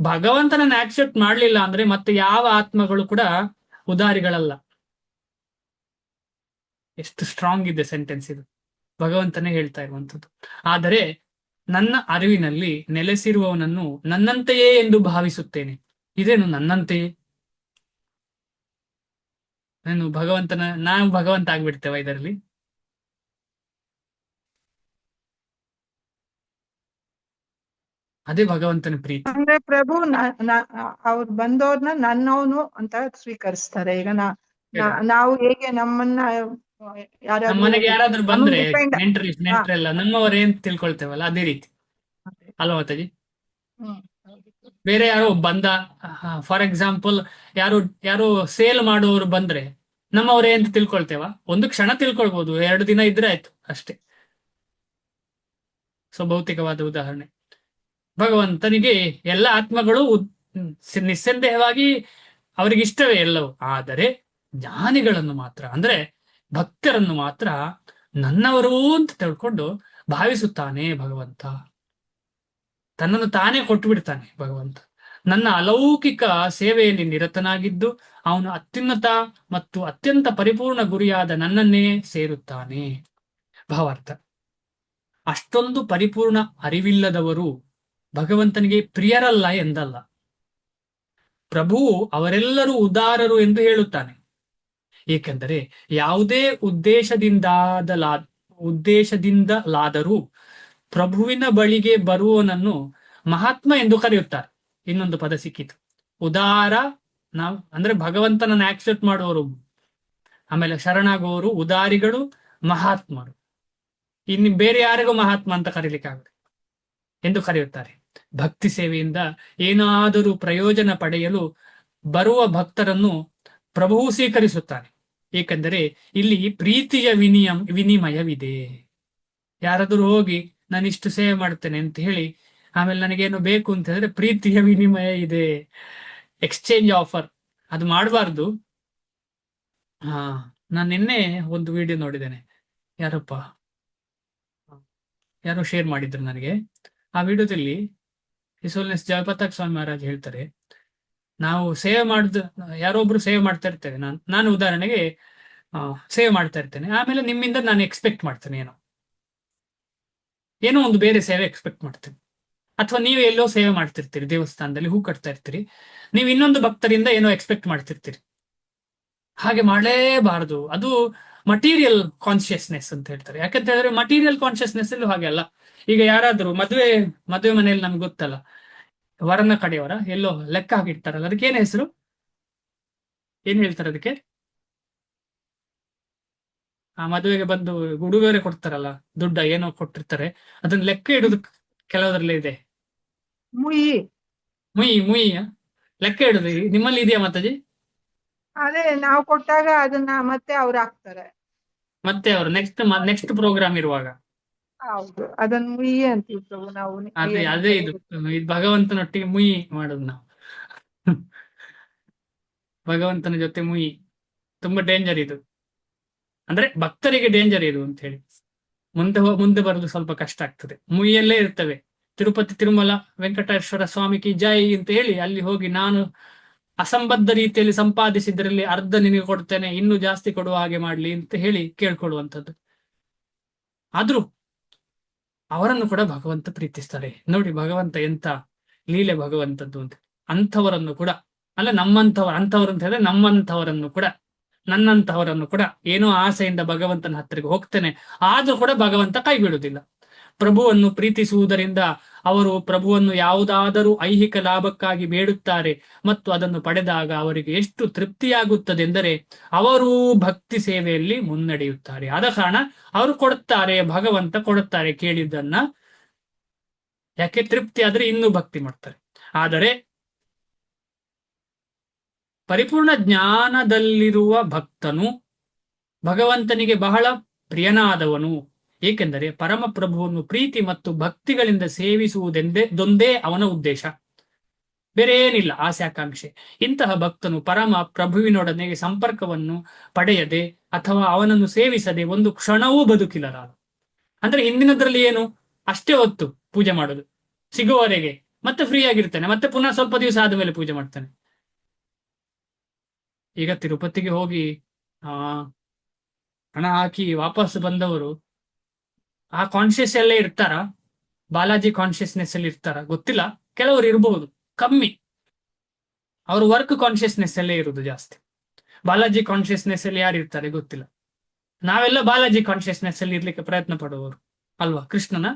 ಭಗವಂತನನ್ನ ಆಕ್ಸೆಪ್ಟ್ ಮಾಡ್ಲಿಲ್ಲ ಅಂದ್ರೆ ಮತ್ತೆ ಯಾವ ಆತ್ಮಗಳು ಕೂಡ ಉದಾರಿಗಳಲ್ಲ. ಎಷ್ಟು ಸ್ಟ್ರಾಂಗ್ ಇದೆ ಸೆಂಟೆನ್ಸ್ ಇದು, ಭಗವಂತನೇ ಹೇಳ್ತಾ ಇರುವಂಥದ್ದು. ಆದರೆ ನನ್ನ ಅರಿವಿನಲ್ಲಿ ನೆಲೆಸಿರುವವನನ್ನು ನನ್ನಂತೆಯೇ ಎಂದು ಭಾವಿಸುತ್ತೇನೆ. ಇದೇನು ನನ್ನಂತೆಯೇ? ನಾವು ಭಗವಂತ ಆಗ್ಬಿಡ್ತೇವ ಇದರಲ್ಲಿ? ಅದೇ ಭಗವಂತನ ಪ್ರೀತಿ. ಅಂದ್ರೆ ಪ್ರಭು ಅವ್ರು ಬಂದವ್ರನ್ನ ನನ್ನವನು ಅಂತ ಸ್ವೀಕರಿಸ್ತಾರೆ. ಈಗ ನಾವು ಹೇಗೆ ನಮ್ಮನ್ನ ನಮ್ಮ ಮನೆಗೆ ಯಾರಾದ್ರೂ ಬಂದ್ರೆ ಡಿಪೆಂಡ್. ನೆಂಟ್ರೆಲ್ಲ ನಮ್ಮವರೇ ಅಂತ ತಿಳ್ಕೊಳ್ತೇವಲ್ಲ, ಅದೇ ರೀತಿ ಅಲ್ವಾ ಮಾತಾಜಿ? ಬೇರೆ ಯಾರೋ ಬಂದ, ಫಾರ್ ಎಕ್ಸಾಂಪಲ್ ಯಾರೋ ಸೇಲ್ ಮಾಡುವವರು ಬಂದ್ರೆ ನಮ್ಮವರೇ ಅಂತ ತಿಳ್ಕೊಳ್ತೇವ? ಒಂದು ಕ್ಷಣ ತಿಳ್ಕೊಳ್ಬಹುದು, 2 ದಿನ ಇದ್ರೆ ಆಯ್ತು ಅಷ್ಟೇ. ಸೊ ಭೌತಿಕವಾದ ಉದಾಹರಣೆ. ಭಗವಂತನಿಗೆ ಎಲ್ಲ ಆತ್ಮಗಳು ನಿಸ್ಸಂದೇಹವಾಗಿ ಅವರಿಗೆ ಇಷ್ಟವೇ ಎಲ್ಲವೂ. ಆದರೆ ಜ್ಞಾನಿಗಳನ್ನು ಮಾತ್ರ, ಅಂದ್ರೆ ಭಕ್ತರನ್ನು ಮಾತ್ರ ನನ್ನವರು ಅಂತ ತಿಳ್ಕೊಂಡು ಭಾವಿಸುತ್ತಾನೆ ಭಗವಂತ. ತನ್ನನ್ನು ತಾನೇ ಕೊಟ್ಟು ಬಿಡ್ತಾನೆ ಭಗವಂತ. ನನ್ನ ಅಲೌಕಿಕ ಸೇವೆಯಲ್ಲಿ ನಿರತನಾಗಿದ್ದು ಅವನು ಅತ್ಯುನ್ನತ ಮತ್ತು ಅತ್ಯಂತ ಪರಿಪೂರ್ಣ ಗುರಿಯಾದ ನನ್ನನ್ನೇ ಸೇರುತ್ತಾನೆ. ಭಾವಾರ್ಥ: ಅಷ್ಟೊಂದು ಪರಿಪೂರ್ಣ ಅರಿವಿಲ್ಲದವರು ಭಗವಂತನಿಗೆ ಪ್ರಿಯರಲ್ಲ ಎಂದಲ್ಲ. ಪ್ರಭುವು ಅವರೆಲ್ಲರೂ ಉದಾರರು ಎಂದು ಹೇಳುತ್ತಾನೆ. ಏಕೆಂದರೆ ಯಾವುದೇ ಉದ್ದೇಶದಿಂದಲಾದರೂ ಪ್ರಭುವಿನ ಬಳಿಗೆ ಬರುವವನನ್ನು ಮಹಾತ್ಮ ಎಂದು ಕರೆಯುತ್ತಾರೆ. ಇನ್ನೊಂದು ಪದ ಸಿಕ್ಕಿತು, ಉದಾರ. ಅಂದ್ರೆ ಭಗವಂತನನ್ನು ಆಕ್ಸೆಪ್ಟ್ ಮಾಡುವವರು, ಆಮೇಲೆ ಶರಣಾಗುವವರು ಉದಾರಿಗಳು, ಮಹಾತ್ಮರು. ಇನ್ನು ಬೇರೆ ಯಾರಿಗೂ ಮಹಾತ್ಮ ಅಂತ ಕರೀಲಿಕ್ಕಾಗುತ್ತೆ ಎಂದು ಕರೆಯುತ್ತಾರೆ. ಭಕ್ತಿ ಸೇವೆಯಿಂದ ಏನಾದರೂ ಪ್ರಯೋಜನ ಪಡೆಯಲು ಬರುವ ಭಕ್ತರನ್ನು ಪ್ರಭುವು ಸ್ವೀಕರಿಸುತ್ತಾನೆ. ಏಕೆಂದರೆ ಇಲ್ಲಿ ಪ್ರೀತಿಯ ವಿನಿಮಯವಿದೆ. ಯಾರಾದ್ರೂ ಹೋಗಿ ನಾನು ಇಷ್ಟು ಸೇವೆ ಮಾಡ್ತೇನೆ ಅಂತ ಹೇಳಿ ಆಮೇಲೆ ನನಗೇನು ಬೇಕು ಅಂತ ಹೇಳಿದ್ರೆ ಪ್ರೀತಿಯ ವಿನಿಮಯ ಇದೆ, ಎಕ್ಸ್ಚೇಂಜ್ ಆಫರ್, ಅದು ಮಾಡಬಾರ್ದು. ಹಾ, ನಾನು ನಿನ್ನೆ ಒಂದು ವಿಡಿಯೋ ನೋಡಿದ್ದೇನೆ. ಯಾರಪ್ಪ, ಯಾರೋ ಶೇರ್ ಮಾಡಿದ್ರು ನನಗೆ. ಆ ವಿಡಿಯೋದಲ್ಲಿ ಹಿಸೋಲ್ನೆಸ್ ಜಯಪತಾಕ್ ಸ್ವಾಮಿ ಮಹಾರಾಜ್ ಹೇಳ್ತಾರೆ, ನಾವು ಸೇವೆ ಮಾಡಿದ, ಯಾರೊಬ್ರು ಸೇವೆ ಮಾಡ್ತಾ ಇರ್ತೇವೆ, ನಾನು ಉದಾಹರಣೆಗೆ ಸೇವೆ ಮಾಡ್ತಾ ಇರ್ತೇನೆ, ಆಮೇಲೆ ನಿಮ್ಮಿಂದ ನಾನು ಎಕ್ಸ್ಪೆಕ್ಟ್ ಮಾಡ್ತೇನೆ ಏನೋ ಒಂದು ಬೇರೆ ಸೇವೆ ಎಕ್ಸ್ಪೆಕ್ಟ್ ಮಾಡ್ತೇನೆ. ಅಥವಾ ನೀವು ಎಲ್ಲೋ ಸೇವೆ ಮಾಡ್ತಿರ್ತೀರಿ, ದೇವಸ್ಥಾನದಲ್ಲಿ ಹೂ ಕಟ್ತಾ ಇರ್ತೀರಿ, ನೀವು ಇನ್ನೊಂದು ಭಕ್ತರಿಂದ ಏನೋ ಎಕ್ಸ್ಪೆಕ್ಟ್ ಮಾಡ್ತಿರ್ತೀರಿ. ಹಾಗೆ ಮಾಡಲೇಬಾರದು. ಅದು ಮಟೀರಿಯಲ್ ಕಾನ್ಶಿಯಸ್ನೆಸ್ ಅಂತ ಹೇಳ್ತಾರೆ. ಯಾಕಂತ ಹೇಳಿದ್ರೆ ಮಟೀರಿಯಲ್ ಕಾನ್ಶಿಯಸ್ನೆಸ್ ಅಲ್ಲೂ ಹಾಗೆ ಅಲ್ಲ. ಈಗ ಯಾರಾದ್ರೂ ಮದುವೆ ಮನೆಯಲ್ಲಿ ನಮ್ಗೆ ಗೊತ್ತಲ್ಲ, ವರನ ಕಡೆಯವರ ಎಲ್ಲೋ ಲೆಕ್ಕ ಹಾಕಿರ್ತಾರಲ್ಲ, ಅದಕ್ಕೆ ಏನ್ ಹೆಸರು, ಏನ್ ಹೇಳ್ತಾರೆ ಅದಕ್ಕೆ? ಆ ಮದುವೆಗೆ ಬಂದು ಉಡುಗೊರೆ ಕೊಡ್ತಾರಲ್ಲ, ದುಡ್ಡ ಏನೋ ಕೊಟ್ಟಿರ್ತಾರೆ, ಅದನ್ನ ಲೆಕ್ಕ ಇಡುದು ಕೆಲವರಲ್ಲಿ ಇದೆ. ಮುಯಿ. ಮುಯಿ ಲೆಕ್ಕ ಇಡುದು ನಿಮ್ಮಲ್ಲಿ ಇದೆಯಾ ಮಾತಾಜಿ? ಅದೇ ನಾವು ಕೊಟ್ಟಾಗ ಅದನ್ನ ಮತ್ತೆ ಅವ್ರು ಹಾಕ್ತಾರೆ. ಮತ್ತೆ ಅವರು ನೆಕ್ಸ್ಟ್ ಪ್ರೋಗ್ರಾಮ್ ಇರುವಾಗ. ಹೌದು, ಅದನ್ನ ಮುಯಿ ಅಂತಿರ್ತೇವೆ ನಾವು. ಅದೇ ಇದು ಭಗವಂತನೊಟ್ಟಿಗೆ ಮುಯಿ ಮಾಡೋದು ನಾವು. ಭಗವಂತನ ಜೊತೆ ಮುಯಿ ತುಂಬಾ ಡೇಂಜರ್ ಇದು. ಅಂದ್ರೆ ಭಕ್ತರಿಗೆ ಡೇಂಜರ್ ಇದು ಅಂತ ಹೇಳಿ, ಮುಂದೆ ಬರಲು ಸ್ವಲ್ಪ ಕಷ್ಟ ಆಗ್ತದೆ. ಮುಯಿಯಲ್ಲೇ ಇರ್ತವೆ. ತಿರುಪತಿ ತಿರುಮಲ ವೆಂಕಟೇಶ್ವರ ಸ್ವಾಮಿಗೆ ಜೈ ಅಂತ ಹೇಳಿ ಅಲ್ಲಿ ಹೋಗಿ ನಾನು ಅಸಂಬದ್ಧ ರೀತಿಯಲ್ಲಿ ಸಂಪಾದಿಸಿದ್ರಲ್ಲಿ ಅರ್ಧ ನಿನಗೆ ಕೊಡ್ತೇನೆ, ಇನ್ನೂ ಜಾಸ್ತಿ ಕೊಡುವ ಹಾಗೆ ಮಾಡ್ಲಿ ಅಂತ ಹೇಳಿ ಕೇಳ್ಕೊಡುವಂಥದ್ದು. ಆದ್ರೂ ಅವರನ್ನು ಕೂಡ ಭಗವಂತ ಪ್ರೀತಿಸ್ತಾರೆ. ನೋಡಿ ಭಗವಂತ ಎಂತ ಲೀಲೆ ಭಗವಂತದ್ದು ಅಂತ. ಅಂಥವರನ್ನು ಕೂಡ ಅಲ್ಲ, ಅಂಥವರು ಅಂತ ಹೇಳಿದ್ರೆ ನಮ್ಮಂಥವರನ್ನು ಕೂಡ, ನನ್ನಂತಹವರನ್ನು ಕೂಡ ಏನೋ ಆಸೆಯಿಂದ ಭಗವಂತನ ಹತ್ತಿರಕ್ಕೆ ಹೋಗ್ತೇನೆ, ಆದ್ರೂ ಕೂಡ ಭಗವಂತ ಕೈ ಬಿಡುವುದಿಲ್ಲ. ಪ್ರಭುವನ್ನು ಪ್ರೀತಿಸುವುದರಿಂದ ಅವರು ಪ್ರಭುವನ್ನು ಯಾವುದಾದರೂ ಐಹಿಕ ಲಾಭಕ್ಕಾಗಿ ಬೇಡುತ್ತಾರೆ ಮತ್ತು ಅದನ್ನು ಪಡೆದಾಗ ಅವರಿಗೆ ಎಷ್ಟು ತೃಪ್ತಿಯಾಗುತ್ತದೆ ಎಂದರೆ ಅವರು ಭಕ್ತಿ ಸೇವೆಯಲ್ಲಿ ಮುನ್ನಡೆಯುತ್ತಾರೆ. ಆದ ಕಾರಣ ಅವರು ಕೊಡುತ್ತಾರೆ, ಭಗವಂತ ಕೊಡುತ್ತಾರೆ ಕೇಳಿದ್ದನ್ನ. ಯಾಕೆ? ತೃಪ್ತಿ ಆದ್ರೆ ಇನ್ನೂ ಭಕ್ತಿ ಮಾಡ್ತಾರೆ. ಆದರೆ ಪರಿಪೂರ್ಣ ಜ್ಞಾನದಲ್ಲಿರುವ ಭಕ್ತನು ಭಗವಂತನಿಗೆ ಬಹಳ ಪ್ರಿಯನಾದವನು. ಏಕೆಂದರೆ ಪರಮಪ್ರಭುವನ್ನು ಪ್ರೀತಿ ಮತ್ತು ಭಕ್ತಿಗಳಿಂದ ಸೇವಿಸುವುದೊಂದೇ ಅವನ ಉದ್ದೇಶ, ಬೇರೆ ಏನಿಲ್ಲ ಆಸೆ ಆಕಾಂಕ್ಷೆ. ಇಂತಹ ಭಕ್ತನು ಪರಮ ಪ್ರಭುವಿನೊಡನೆ ಸಂಪರ್ಕವನ್ನು ಪಡೆಯದೆ ಅಥವಾ ಅವನನ್ನು ಸೇವಿಸದೆ ಒಂದು ಕ್ಷಣವೂ ಬದುಕಿಲ್ಲರಾದ. ಅಂದ್ರೆ ಹಿಂದಿನದ್ರಲ್ಲಿ ಏನು, ಅಷ್ಟೇ ಹೊತ್ತು ಪೂಜೆ ಮಾಡೋದು, ಸಿಗುವವರೆಗೆ ಮತ್ತೆ ಫ್ರೀ ಆಗಿರ್ತಾನೆ, ಮತ್ತೆ ಪುನಃ ಸ್ವಲ್ಪ ದಿವಸ ಆದ್ಮೇಲೆ ಪೂಜೆ ಮಾಡ್ತಾನೆ. ಈಗ ತಿರುಪತಿಗೆ ಹೋಗಿ ಹಣ ಹಾಕಿ ವಾಪಸ್ ಬಂದವರು ಆ ಕಾನ್ಶಿಯಸ್ ಅಲ್ಲೇ ಇರ್ತಾರ, ಬಾಲಾಜಿ ಕಾನ್ಶಿಯಸ್ನೆಸ್ ಅಲ್ಲಿ ಇರ್ತಾರ ಗೊತ್ತಿಲ್ಲ. ಕೆಲವರು ಇರಬಹುದು, ಕಮ್ಮಿ. ಅವರು ವರ್ಕ್ ಕಾನ್ಶಿಯಸ್ನೆಸ್ ಅಲ್ಲೇ ಇರುವುದು ಜಾಸ್ತಿ. ಬಾಲಾಜಿ ಕಾನ್ಶಿಯಸ್ನೆಸ್ ಅಲ್ಲಿ ಯಾರು ಇರ್ತಾರೆ ಗೊತ್ತಿಲ್ಲ. ನಾವೆಲ್ಲ ಬಾಲಾಜಿ ಕಾನ್ಶಿಯಸ್ನೆಸ್ ಅಲ್ಲಿ ಇರ್ಲಿಕ್ಕೆ ಪ್ರಯತ್ನ ಪಡುವವರು ಅಲ್ವಾ, ಕೃಷ್ಣನ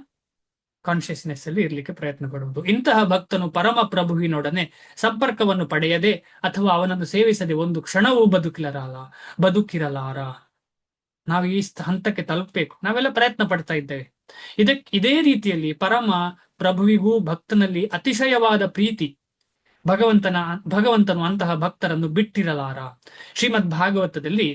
ಕಾನ್ಶಿಯಸ್ನೆಸ್ ಅಲ್ಲಿ ಇರ್ಲಿಕ್ಕೆ ಪ್ರಯತ್ನ ಪಡುವುದು. ಇಂತಹ ಭಕ್ತನು ಪರಮ ಪ್ರಭುವಿನೊಡನೆ ಸಂಪರ್ಕವನ್ನು ಪಡೆಯದೆ ಅಥವಾ ಅವನನ್ನು ಸೇವಿಸದೆ ಒಂದು ಕ್ಷಣವೂ ಬದುಕಿರಲಾರ. ನಾವು ಈ ಹಂತಕ್ಕೆ ತಲುಪಬೇಕು, ನಾವೆಲ್ಲ ಪ್ರಯತ್ನ ಪಡ್ತಾ ಇದ್ದೇವೆ. ಇದೇ ರೀತಿಯಲ್ಲಿ ಪರಮ ಪ್ರಭುವಿಗೂ ಭಕ್ತನಲ್ಲಿ ಅತಿಶಯವಾದ ಪ್ರೀತಿ. ಭಗವಂತನು ಅಂತಹ ಭಕ್ತರನ್ನು ಬಿಟ್ಟಿರಲಾರ. ಶ್ರೀಮದ್ ಭಾಗವತದಲ್ಲಿ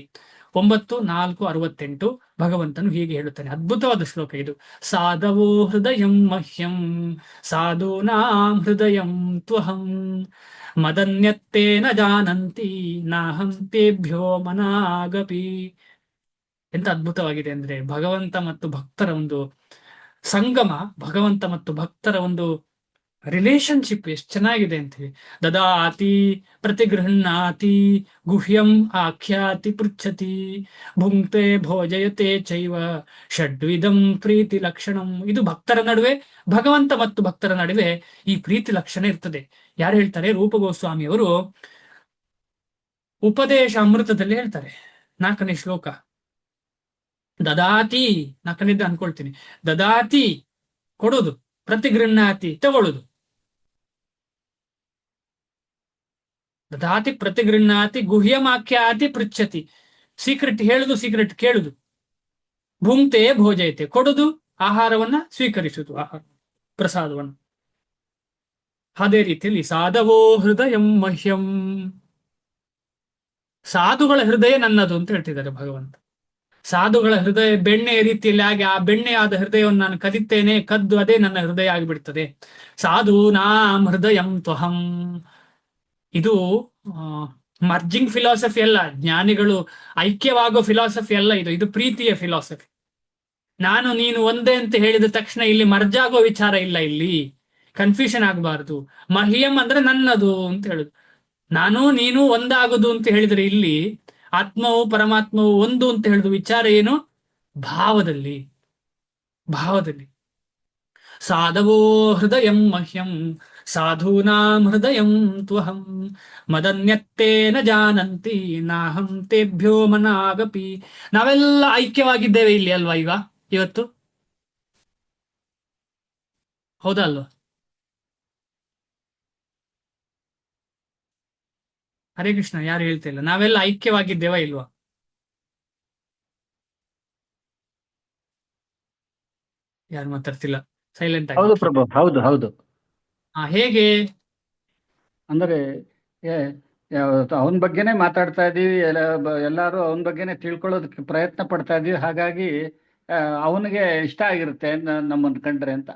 9:4-68 ಭಗವಂತನು ಹೀಗೆ ಹೇಳುತ್ತಾನೆ. ಅದ್ಭುತವಾದ ಶ್ಲೋಕ ಇದು. ಸಾಧವೋ ಹೃದಯಂ ಮಹ್ಯಂ ಸಾಧೂನಾಂ ಹೃದಯಂ ತ್ವಹಂ ಮದನ್ಯತ್ತೇನ ಜಾನಂತಿ ನಾಹಂ ತೇಭ್ಯೋ ಮನಾಗಪಿ. ಎಂತ ಅದ್ಭುತವಾಗಿದೆ ಅಂದ್ರೆ ಭಗವಂತ ಮತ್ತು ಭಕ್ತರ ಒಂದು ಸಂಗಮ, ಭಗವಂತ ಮತ್ತು ಭಕ್ತರ ಒಂದು ರಿಲೇಶನ್ಶಿಪ್ ಎಷ್ಟು ಚೆನ್ನಾಗಿದೆ ಅಂತ ಹೇಳಿ. ದದಾತಿ ಪ್ರತಿಗೃಹ್ಣಾತಿ ಗುಹ್ಯಂ ಆಖ್ಯಾತಿ ಪೃಚ್ಛತಿ ಭುಂಕ್ತೆ ಭೋಜಯತೆ ಚೈವ ಷಡ್ವಿಧಂ ಪ್ರೀತಿ ಲಕ್ಷಣಂ. ಇದು ಭಕ್ತರ ನಡುವೆ, ಭಗವಂತ ಮತ್ತು ಭಕ್ತರ ನಡುವೆ ಈ ಪ್ರೀತಿ ಲಕ್ಷಣ ಇರ್ತದೆ. ಯಾರು ಹೇಳ್ತಾರೆ? ರೂಪ ಗೋಸ್ವಾಮಿಯವರು ಉಪದೇಶ ಅಮೃತದಲ್ಲಿ ಹೇಳ್ತಾರೆ, 4ನೇ ಶ್ಲೋಕ. ದದಾತಿ, 4ನೇದು ಅನ್ಕೊಳ್ತೀನಿ, ದದಾತಿ ಕೊಡುದು, ಪ್ರತಿಗೃಹ್ಣಾತಿ ತಗೊಳ್ಳುದು, ದದಾತಿ ಪ್ರತಿಗೃಹ್ಣಾತಿ ಗುಹ್ಯಮಾಖ್ಯಾತಿ ಪೃಚ್ಛತಿ ಸೀಕ್ರೆಟ್ ಹೇಳುದು, ಸೀಕ್ರೆಟ್ ಕೇಳುದು, ಭುಂಕ್ತೆ ಭೋಜಯತೆ ಕೊಡುದು, ಆಹಾರವನ್ನ ಸ್ವೀಕರಿಸುವುದು, ಪ್ರಸಾದವನ್ನು. ಅದೇ ರೀತಿಯಲ್ಲಿ ಸಾಧವೋ ಹೃದಯಂ ಮಹ್ಯಂ, ಸಾಧುಗಳ ಹೃದಯ ನನ್ನದು ಅಂತ ಹೇಳ್ತಿದ್ದಾರೆ ಭಗವಂತ. ಸಾಧುಗಳ ಹೃದಯ ಬೆಣ್ಣೆಯ ರೀತಿಯಲ್ಲಿ ಆಗಿ ಆ ಬೆಣ್ಣೆಯಾದ ಹೃದಯವನ್ನು ನಾನು ಕದಿತೇನೆ, ಕದ್ದು ಅದೇ ನನ್ನ ಹೃದಯ ಆಗಿಬಿಡ್ತದೆ. ಸಾಧೂನಾಂ ಹೃದಯಂ ತ್ವಹಂ. ಇದು ಮರ್ಜಿಂಗ್ ಫಿಲಾಸಫಿ ಅಲ್ಲ, ಜ್ಞಾನಿಗಳು ಐಕ್ಯವಾಗೋ ಫಿಲಾಸಫಿ ಅಲ್ಲ, ಇದು ಪ್ರೀತಿಯ ಫಿಲಾಸಫಿ. ನಾನು ನೀನು ಒಂದೇ ಅಂತ ಹೇಳಿದ ತಕ್ಷಣ ಇಲ್ಲಿ ಮರ್ಜ್ ಆಗೋ ವಿಚಾರ ಇಲ್ಲ, ಇಲ್ಲಿ ಕನ್ಫ್ಯೂಷನ್ ಆಗಬಾರ್ದು. ಮಹ್ಯಂ ಅಂದ್ರೆ ನನ್ನದು ಅಂತ ಹೇಳುದು. ನಾನು ನೀನು ಒಂದಾಗುದು ಅಂತ ಹೇಳಿದ್ರೆ ಇಲ್ಲಿ ಆತ್ಮವು ಪರಮಾತ್ಮವು ಒಂದು ಅಂತ ಹೇಳುದು ವಿಚಾರ ಏನು? ಭಾವದಲ್ಲಿ. ಸಾಧವೋ ಹೃದಯಂ ಮಹ್ಯಂ ಸಾಧೂನಾಂ ಹೃದಯಂ ತ್ವಹಂ ಮದನ್ಯತ್ತೇನ ಜಾನಂತಿ ನಾಹಂ ತೇಭ್ಯೋ ಮನಾಗಪಿ. ನಾವೆಲ್ಲ ಐಕ್ಯವಾಗಿದ್ದೇವೆ ಇಲ್ಲಿ ಅಲ್ವಾ ಈಗ ಇವತ್ತು? ಹೌದಾ ಅಲ್ವಾ? ಹರೇ ಕೃಷ್ಣ. ಯಾರು ಹೇಳ್ತಿಲ್ಲ? ನಾವೆಲ್ಲ ಐಕ್ಯವಾಗಿದ್ದೇವಾ ಇಲ್ವಾ? ಯಾರು ಮಾತಾಡ್ತಿಲ್ಲ, ಸೈಲೆಂಟ್ ಹೌದು ಆಗಿ. ಪ್ರಭು, ಹೌದು ಹೌದು. ಹೇಗೆ? ಅಂದರೆ ಅವನ ಬಗ್ಗೆನೇ ಮಾತಾಡ್ತಾ ಇದೀವಿ, ಎಲ್ಲರೂ ಅವನ ಬಗ್ಗೆನೇ ತಿಳ್ಕೊಳ್ಳೋದಕ್ಕೆ ಪ್ರಯತ್ನ ಪಡ್ತಾ ಇದೀವಿ. ಹಾಗಾಗಿ ಅವನಿಗೆ ಇಷ್ಟ ಆಗಿರುತ್ತೆ ನಮ್ಮನ್ನು ಕಂಡ್ರೆ ಅಂತ.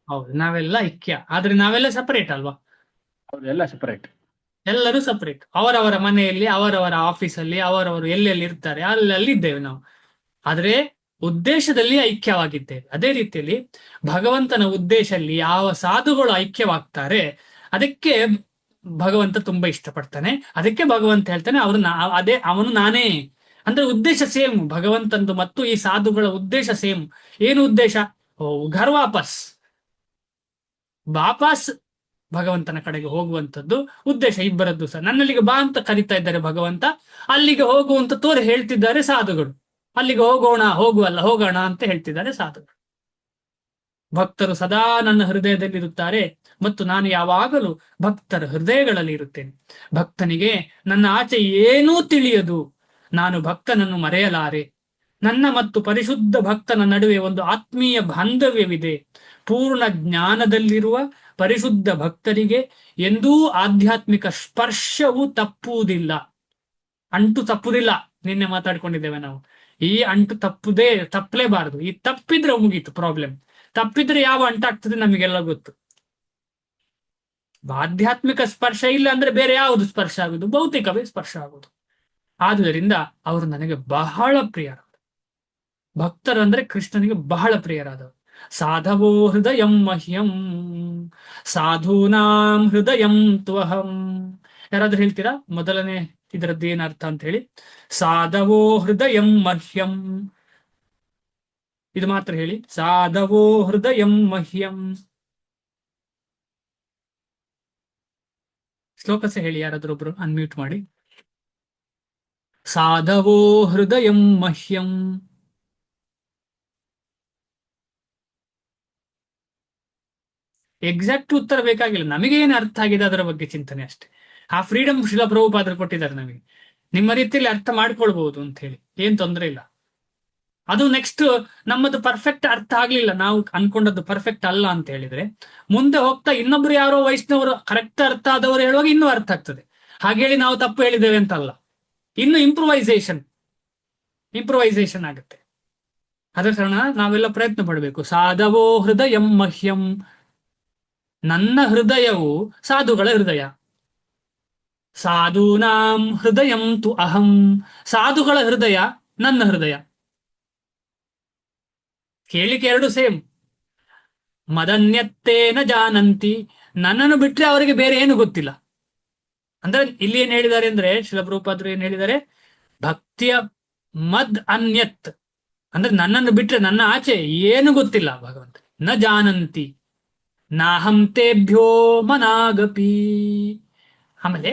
ಹೌದು, ನಾವೆಲ್ಲ ಐಕ್ಯ, ಆದ್ರೆ ನಾವೆಲ್ಲ ಸಪರೇಟ್ ಅಲ್ವಾ? ಹೌದು, ಎಲ್ಲ ಸಪರೇಟ್. ಎಲ್ಲರೂ ಸಪರೇಟ್, ಅವರವರ ಮನೆಯಲ್ಲಿ, ಅವರವರ ಆಫೀಸಲ್ಲಿ, ಅವರವರು ಎಲ್ಲೆಲ್ಲಿ ಇರ್ತಾರೆ ಅಲ್ಲಲ್ಲಿ ಇದ್ದೇವೆ ನಾವು. ಆದ್ರೆ ಉದ್ದೇಶದಲ್ಲಿ ಐಕ್ಯವಾಗಿದ್ದೇವೆ. ಅದೇ ರೀತಿಯಲ್ಲಿ ಭಗವಂತನ ಉದ್ದೇಶದಲ್ಲಿ ಯಾವ ಸಾಧುಗಳು ಐಕ್ಯವಾಗ್ತಾರೆ ಅದಕ್ಕೆ ಭಗವಂತ ತುಂಬಾ ಇಷ್ಟಪಡ್ತಾನೆ. ಅದಕ್ಕೆ ಭಗವಂತ ಹೇಳ್ತಾನೆ ಅವನು ನಾನೇ. ಅಂದ್ರೆ ಉದ್ದೇಶ ಸೇಮ್ ಭಗವಂತಂದು ಮತ್ತು ಈ ಸಾಧುಗಳ ಉದ್ದೇಶ ಸೇಮ್. ಏನು ಉದ್ದೇಶ? ಘರ್ ವಾಪಸ್ ಭಗವಂತನ ಕಡೆಗೆ ಹೋಗುವಂಥದ್ದು ಉದ್ದೇಶ ಇಬ್ಬರದ್ದು ಸಹ. ನನ್ನಲ್ಲಿಗೆ ಬಾ ಅಂತ ಕರೀತಾ ಇದ್ದಾರೆ ಭಗವಂತ, ಅಲ್ಲಿಗೆ ಹೋಗುವಂತ ತೋರಿ ಹೇಳ್ತಿದ್ದಾರೆ ಸಾಧುಗಳು. ಅಲ್ಲಿಗೆ ಹೋಗೋಣ ಅಂತ ಹೇಳ್ತಿದ್ದಾರೆ ಸಾಧುಗಳು. ಭಕ್ತರು ಸದಾ ನನ್ನ ಹೃದಯದಲ್ಲಿ ಇರುತ್ತಾರೆ ಮತ್ತು ನಾನು ಯಾವಾಗಲೂ ಭಕ್ತರ ಹೃದಯಗಳಲ್ಲಿ ಇರುತ್ತೇನೆ. ಭಕ್ತನಿಗೆ ನನ್ನ ಆಚೆ ಏನೂ ತಿಳಿಯದು, ನಾನು ಭಕ್ತನನ್ನು ಮರೆಯಲಾರೆ. ನನ್ನ ಮತ್ತು ಪರಿಶುದ್ಧ ಭಕ್ತನ ನಡುವೆ ಒಂದು ಆತ್ಮೀಯ ಬಾಂಧವ್ಯವಿದೆ. ಪೂರ್ಣ ಜ್ಞಾನದಲ್ಲಿರುವ ಪರಿಶುದ್ಧ ಭಕ್ತರಿಗೆ ಎಂದೂ ಆಧ್ಯಾತ್ಮಿಕ ಸ್ಪರ್ಶವು ತಪ್ಪುವುದಿಲ್ಲ, ಅಂಟು ತಪ್ಪುವುದಿಲ್ಲ. ನಿನ್ನೆ ಮಾತಾಡ್ಕೊಂಡಿದ್ದೇವೆ ನಾವು. ಈ ಅಂಟು ತಪ್ಪಲೇಬಾರದು. ಈ ತಪ್ಪಿದ್ರೆ ಮುಗೀತು ಪ್ರಾಬ್ಲಮ್. ತಪ್ಪಿದ್ರೆ ಯಾವ ಅಂಟಾಗ್ತದೆ ನಮಗೆಲ್ಲ ಗೊತ್ತು. ಆಧ್ಯಾತ್ಮಿಕ ಸ್ಪರ್ಶ ಇಲ್ಲ ಅಂದ್ರೆ ಬೇರೆ ಯಾವುದು ಸ್ಪರ್ಶ ಆಗುದು? ಭೌತಿಕವೇ ಸ್ಪರ್ಶ ಆಗುದು. ಆದುದರಿಂದ ಅವರು ನನಗೆ ಬಹಳ ಪ್ರಿಯರಾದರು. ಭಕ್ತರಂದ್ರೆ ಕೃಷ್ಣನಿಗೆ ಬಹಳ ಪ್ರಿಯರಾದವರು. ಸಾಧವೋ ಹೃದಯಂ ಮಹ್ಯಂ ಸಾಧೂನಾಂ ಹೃದಯಂ ತ್ವಹಂ. ಯಾರಾದ್ರೂ ಹೇಳ್ತೀರಾ ಮೊದಲನೇ ಇದರದ್ದು ಏನರ್ಥ ಅಂತ ಹೇಳಿ? ಸಾಧವೋ ಹೃದಯಂ ಮಹ್ಯಂ, ಇದು ಮಾತ್ರ ಹೇಳಿ. ಸಾಧವೋ ಹೃದಯಂ ಮಹ್ಯಂ. ಶ್ಲೋಕಸೆ ಹೇಳಿ ಯಾರಾದ್ರೂ ಒಬ್ರು, ಅನ್ಮ್ಯೂಟ್ ಮಾಡಿ. ಸಾಧವೋ ಹೃದಯಂ ಮಹ್ಯಂ. ಎಕ್ಸಾಕ್ಟ್ ಉತ್ತರ ಬೇಕಾಗಿಲ್ಲ, ನಮಗೆ ಏನು ಅರ್ಥ ಆಗಿದೆ ಅದರ ಬಗ್ಗೆ ಚಿಂತನೆ ಅಷ್ಟೇ. ಆ ಫ್ರೀಡಮ್ ಶಿಲಾ ಪ್ರಭುಪಾದರು ಕೊಟ್ಟಿದ್ದಾರೆ ನಮಗೆ. ನಿಮ್ಮ ರೀತಿಯಲ್ಲಿ ಅರ್ಥ ಮಾಡ್ಕೊಳ್ಬಹುದು ಅಂತ ಹೇಳಿ, ಏನ್ ತೊಂದರೆ ಇಲ್ಲ. ಅದು ನೆಕ್ಸ್ಟ್ ನಮ್ಮದು ಪರ್ಫೆಕ್ಟ್ ಅರ್ಥ ಆಗ್ಲಿಲ್ಲ, ನಾವು ಅನ್ಕೊಂಡದ್ದು ಪರ್ಫೆಕ್ಟ್ ಅಲ್ಲ ಅಂತ ಹೇಳಿದ್ರೆ ಮುಂದೆ ಹೋಗ್ತಾ ಇನ್ನೊಬ್ರು ಯಾರೋ ವೈಷ್ಣವರು ಕರೆಕ್ಟ್ ಅರ್ಥ ಆದವರು ಹೇಳುವಾಗ ಇನ್ನೂ ಅರ್ಥ ಆಗ್ತದೆ. ಹಾಗೆ ಹೇಳಿ ನಾವು ತಪ್ಪು ಹೇಳಿದ್ದೇವೆ ಅಂತ ಅಲ್ಲ, ಇನ್ನು ಇಂಪ್ರೂವೈಸೇಷನ್ ಆಗುತ್ತೆ. ಅದ ಕಾರಣ ನಾವೆಲ್ಲ ಪ್ರಯತ್ನ ಪಡಬೇಕು. ಸಾಧವೋ ಹೃದಯಂ ಮಹ್ಯಂ, ನನ್ನ ಹೃದಯವು ಸಾಧುಗಳ ಹೃದಯ. ಸಾಧೂನಾಂ ಹೃದಯಂ ತು ಅಹಂ, ಸಾಧುಗಳ ಹೃದಯ ನನ್ನ ಹೃದಯ. ಕೇಳಿಕೆ ಎರಡು ಸೇಮ್. ಮದನ್ಯತ್ತೇನ ಜಾನಂತಿ, ನನ್ನನ್ನು ಬಿಟ್ರೆ ಅವರಿಗೆ ಬೇರೆ ಏನು ಗೊತ್ತಿಲ್ಲ. ಅಂದ್ರೆ ಇಲ್ಲಿ ಏನ್ ಹೇಳಿದ್ದಾರೆ ಅಂದ್ರೆ ಶಿಲಪ್ರಭುಪಾದರು ಏನ್ ಹೇಳಿದ್ದಾರೆ? ಭಕ್ತಿಯ ಮದ್ ಅನ್ಯತ್ ಅಂದ್ರೆ ನನ್ನನ್ನು ಬಿಟ್ರೆ ನನ್ನ ಆಚೆ ಏನು ಗೊತ್ತಿಲ್ಲ ಭಗವಂತ. ನ ಜಾನಂತಿ ನಾಹಂ ತೇಭ್ಯೋ ಮನಾಗಪಿ. ಆಮೇಲೆ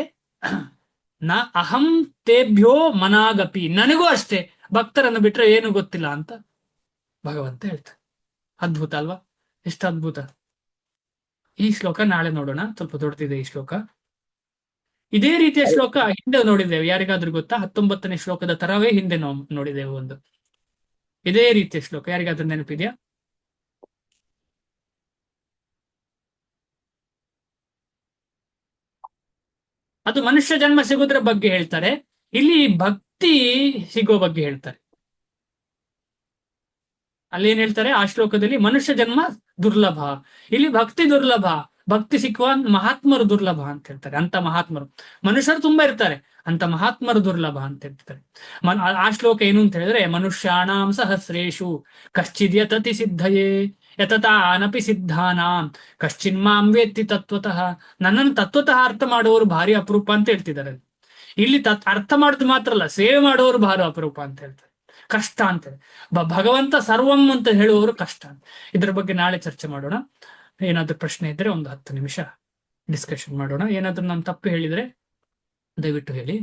ನ ಅಹಂ ತೇಭ್ಯೋ ಮನಾಗಪಿ, ನನಗೂ ಅಷ್ಟೇ ಭಕ್ತರನ್ನು ಬಿಟ್ರೆ ಏನು ಗೊತ್ತಿಲ್ಲ ಅಂತ ಭಗವಂತ ಹೇಳ್ತಾರೆ. ಅದ್ಭುತ ಅಲ್ವಾ? ಎಷ್ಟು ಅದ್ಭುತ. ಈ ಶ್ಲೋಕ ನಾಳೆ ನೋಡೋಣ, ಸ್ವಲ್ಪ ದೊಡ್ಡದಿದೆ ಈ ಶ್ಲೋಕ. ಇದೇ ರೀತಿಯ ಶ್ಲೋಕ ಹಿಂದೆ ನೋಡಿದ್ದೇವೆ, ಯಾರಿಗಾದ್ರೂ ಗೊತ್ತಾ? 19ನೇ ಶ್ಲೋಕದ ತರವೇ ಹಿಂದೆ ನಾವು ನೋಡಿದ್ದೇವೆ ಒಂದು ಇದೇ ರೀತಿಯ ಶ್ಲೋಕ. ಯಾರಿಗಾದ್ರೂ ನೆನಪಿದೆಯಾ? ಅದು ಮನುಷ್ಯ ಜನ್ಮ ಸಿಗೋದ್ರ ಬಗ್ಗೆ ಹೇಳ್ತಾರೆ, ಇಲ್ಲಿ ಭಕ್ತಿ ಸಿಗೋ ಬಗ್ಗೆ ಹೇಳ್ತಾರೆ. ಅಲ್ಲಿ ಏನ್ ಹೇಳ್ತಾರೆ ಆ ಶ್ಲೋಕದಲ್ಲಿ, ಮನುಷ್ಯ ಜನ್ಮ ದುರ್ಲಭ, ಇಲ್ಲಿ ಭಕ್ತಿ ದುರ್ಲಭ, ಭಕ್ತಿ ಸಿಕ್ಕುವ ಮಹಾತ್ಮರು ದುರ್ಲಭ ಅಂತ ಹೇಳ್ತಾರೆ. ಅಂತ ಮಹಾತ್ಮರು, ಮನುಷ್ಯರು ತುಂಬಾ ಇರ್ತಾರೆ, ಅಂತ ಮಹಾತ್ಮರು ದುರ್ಲಭ ಅಂತ ಹೇಳ್ತಾರೆ. ಆ ಶ್ಲೋಕ ಏನು ಅಂತ ಹೇಳಿದ್ರೆ, ಮನುಷ್ಯಾಣಾಂ ಸಹಸ್ರೇಷು ಕಶ್ಚಿದ್ ಯತತಿ ಸಿದ್ಧಯೇ ಯತತಾನಪಿ ಸಿದ್ಧಾನಾಂ ಕಶ್ಚಿನ್ಮಾಂ ವೇತ್ತಿ ತತ್ವತಃ. ನನ್ನನ್ನು ತತ್ವತಃ ಅರ್ಥ ಮಾಡುವವರು ಭಾರಿ ಅಪರೂಪ ಅಂತ ಹೇಳ್ತಿದ್ದಾರೆ. ಇಲ್ಲಿ ಅರ್ಥ ಮಾಡೋದು ಮಾತ್ರ ಅಲ್ಲ, ಸೇವೆ ಮಾಡುವವರು ಭಾರಿ ಅಪರೂಪ ಅಂತ ಹೇಳ್ತಾರೆ. ಕಷ್ಟ ಅಂತ ಭಗವಂತ ಸರ್ವಂ ಅಂತ ಹೇಳುವವರು ಕಷ್ಟ. ಇದ್ರ ಬಗ್ಗೆ ನಾಳೆ ಚರ್ಚೆ ಮಾಡೋಣ. ಏನಾದ್ರೂ ಪ್ರಶ್ನೆ ಇದ್ರೆ ಒಂದು 10 ನಿಮಿಷ ಡಿಸ್ಕಷನ್ ಮಾಡೋಣ. ಏನಾದ್ರೂ ನಾನು ತಪ್ಪು ಹೇಳಿದ್ರೆ ದಯವಿಟ್ಟು ಹೇಳಿ.